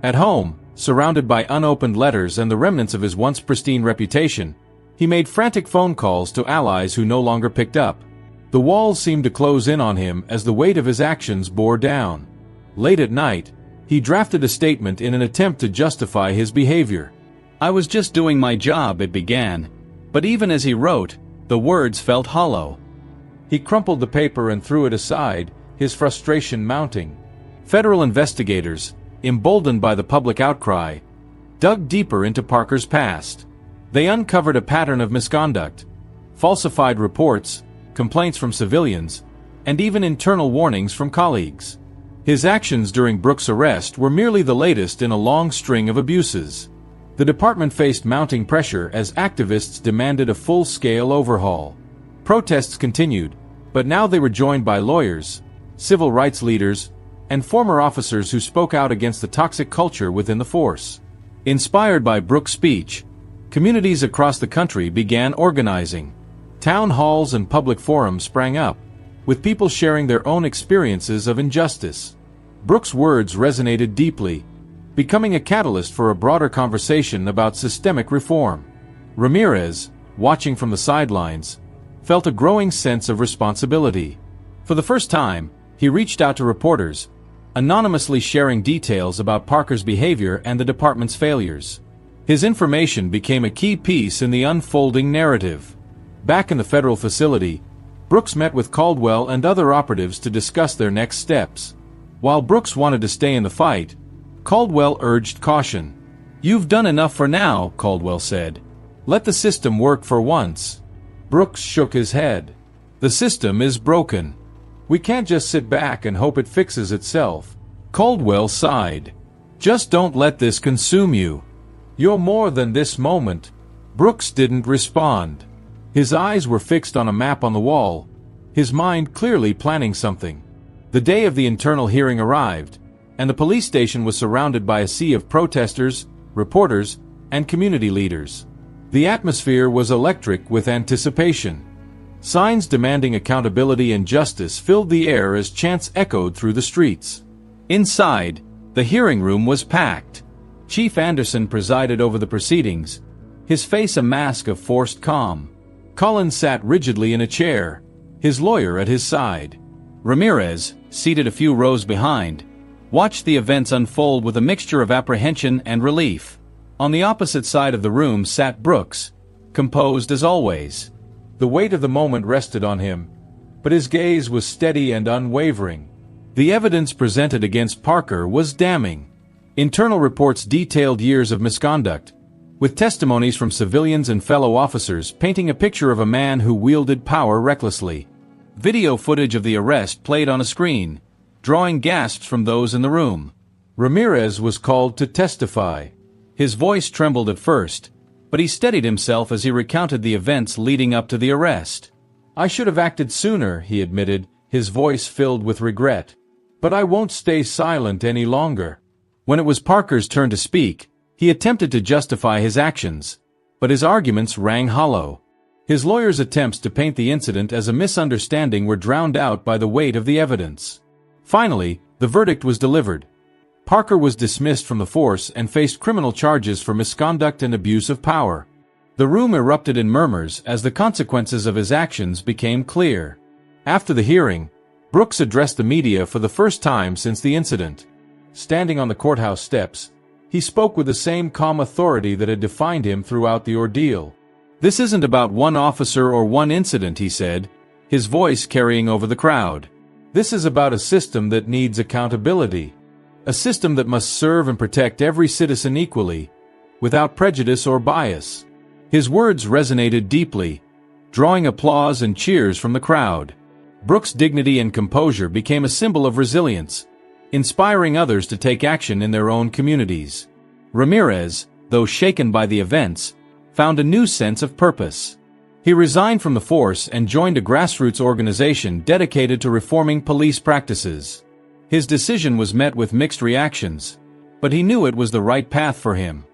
A: At home, surrounded by unopened letters and the remnants of his once pristine reputation, he made frantic phone calls to allies who no longer picked up. The walls seemed to close in on him as the weight of his actions bore down. Late at night, he drafted a statement in an attempt to justify his behavior.
B: "I was just doing my job," it began, but even as he wrote, the words felt hollow.
A: He crumpled the paper and threw it aside, his frustration mounting. Federal investigators, emboldened by the public outcry, dug deeper into Parker's past. They uncovered a pattern of misconduct, falsified reports, complaints from civilians, and even internal warnings from colleagues. His actions during Brooks' arrest were merely the latest in a long string of abuses. The department faced mounting pressure as activists demanded a full-scale overhaul. Protests continued, but now they were joined by lawyers, civil rights leaders, and former officers who spoke out against the toxic culture within the force. Inspired by Brooks' speech, communities across the country began organizing. Town halls and public forums sprang up, with people sharing their own experiences of injustice. Brooks' words resonated deeply, becoming a catalyst for a broader conversation about systemic reform. Ramirez, watching from the sidelines, felt a growing sense of responsibility. For the first time, he reached out to reporters, anonymously sharing details about Parker's behavior and the department's failures. His information became a key piece in the unfolding narrative. Back in the federal facility, Brooks met with Caldwell and other operatives to discuss their next steps. While Brooks wanted to stay in the fight, Caldwell urged caution. "You've done enough for now," Caldwell said. "Let the system work for once." Brooks shook his head. "The system is broken. We can't just sit back and hope it fixes itself." Caldwell sighed. "Just don't let this consume you. You're more than this moment." Brooks didn't respond. His eyes were fixed on a map on the wall, his mind clearly planning something. The day of the internal hearing arrived, and the police station was surrounded by a sea of protesters, reporters, and community leaders. The atmosphere was electric with anticipation. Signs demanding accountability and justice filled the air as chants echoed through the streets. Inside, the hearing room was packed. Chief Anderson presided over the proceedings, his face a mask of forced calm. Collins sat rigidly in a chair, his lawyer at his side. Ramirez, seated a few rows behind, watched the events unfold with a mixture of apprehension and relief. On the opposite side of the room sat Brooks, composed as always. The weight of the moment rested on him, but his gaze was steady and unwavering. The evidence presented against Parker was damning. Internal reports detailed years of misconduct, with testimonies from civilians and fellow officers painting a picture of a man who wielded power recklessly. Video footage of the arrest played on a screen, drawing gasps from those in the room. Ramirez was called to testify. His voice trembled at first, but he steadied himself as he recounted the events leading up to the arrest. "I should have acted sooner," he admitted, his voice filled with regret. "But I won't stay silent any longer." When it was Parker's turn to speak, he attempted to justify his actions, but his arguments rang hollow. His lawyer's attempts to paint the incident as a misunderstanding were drowned out by the weight of the evidence. Finally, the verdict was delivered. Parker was dismissed from the force and faced criminal charges for misconduct and abuse of power. The room erupted in murmurs as the consequences of his actions became clear. After the hearing, Brooks addressed the media for the first time since the incident. Standing on the courthouse steps, he spoke with the same calm authority that had defined him throughout the ordeal. "This isn't about one officer or one incident," he said, his voice carrying over the crowd. "This is about a system that needs accountability. A system that must serve and protect every citizen equally, without prejudice or bias." His words resonated deeply, drawing applause and cheers from the crowd. Brooks' dignity and composure became a symbol of resilience,
B: inspiring others to take action in their own communities. Ramirez, though shaken by the events, found a new sense of purpose. He resigned from the force and joined a grassroots organization dedicated to reforming police practices. His decision was met with mixed reactions, but he knew it was the right path for him.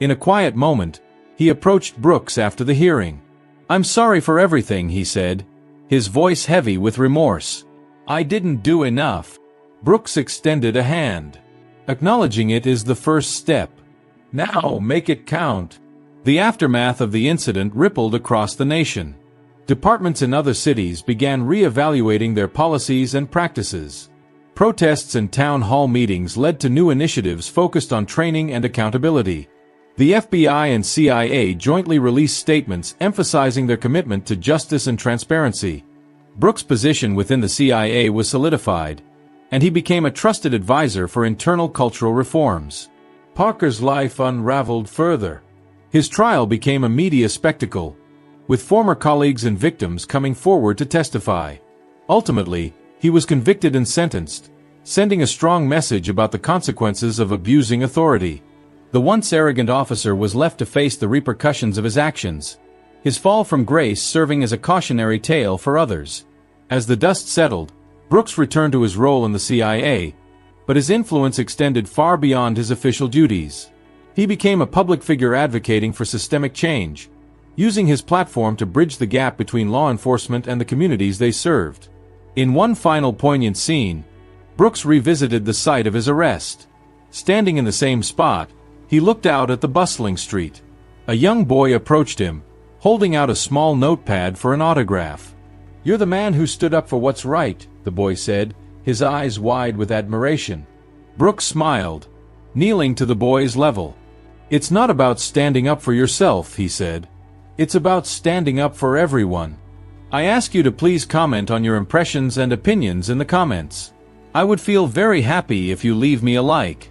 B: In a quiet moment, he approached Brooks after the hearing. "I'm sorry for everything," he said, his voice heavy with remorse. "I didn't do enough." Brooks extended a hand. "Acknowledging it is the first step. Now make it count." The aftermath of the incident rippled across the nation. Departments in other cities began re-evaluating their policies and practices. Protests and town hall meetings led to new initiatives focused on training and accountability. The FBI and CIA jointly released statements emphasizing their commitment to justice and transparency. Brooks' position within the CIA was solidified, and he became a trusted advisor for internal cultural reforms. Parker's life unraveled further. His trial became a media spectacle, with former colleagues and victims coming forward to testify. Ultimately, he was convicted and sentenced, sending a strong message about the consequences of abusing authority. The once arrogant officer was left to face the repercussions of his actions, his fall from grace serving as a cautionary tale for others. As the dust settled, Brooks returned to his role in the CIA, but his influence extended far beyond his official duties. He became a public figure advocating for systemic change, using his platform to bridge the gap between law enforcement and the communities they served. In one final poignant scene, Brooks revisited the site of his arrest. Standing in the same spot, he looked out at the bustling street. A young boy approached him, holding out a small notepad for an autograph. "You're the man who stood up for what's right," the boy said, his eyes wide with admiration. Brooks smiled, kneeling to the boy's level. "It's not about standing up for yourself," he said. "It's about standing up for everyone. I ask you to please comment on your impressions and opinions in the comments. I would feel very happy if you leave me a like."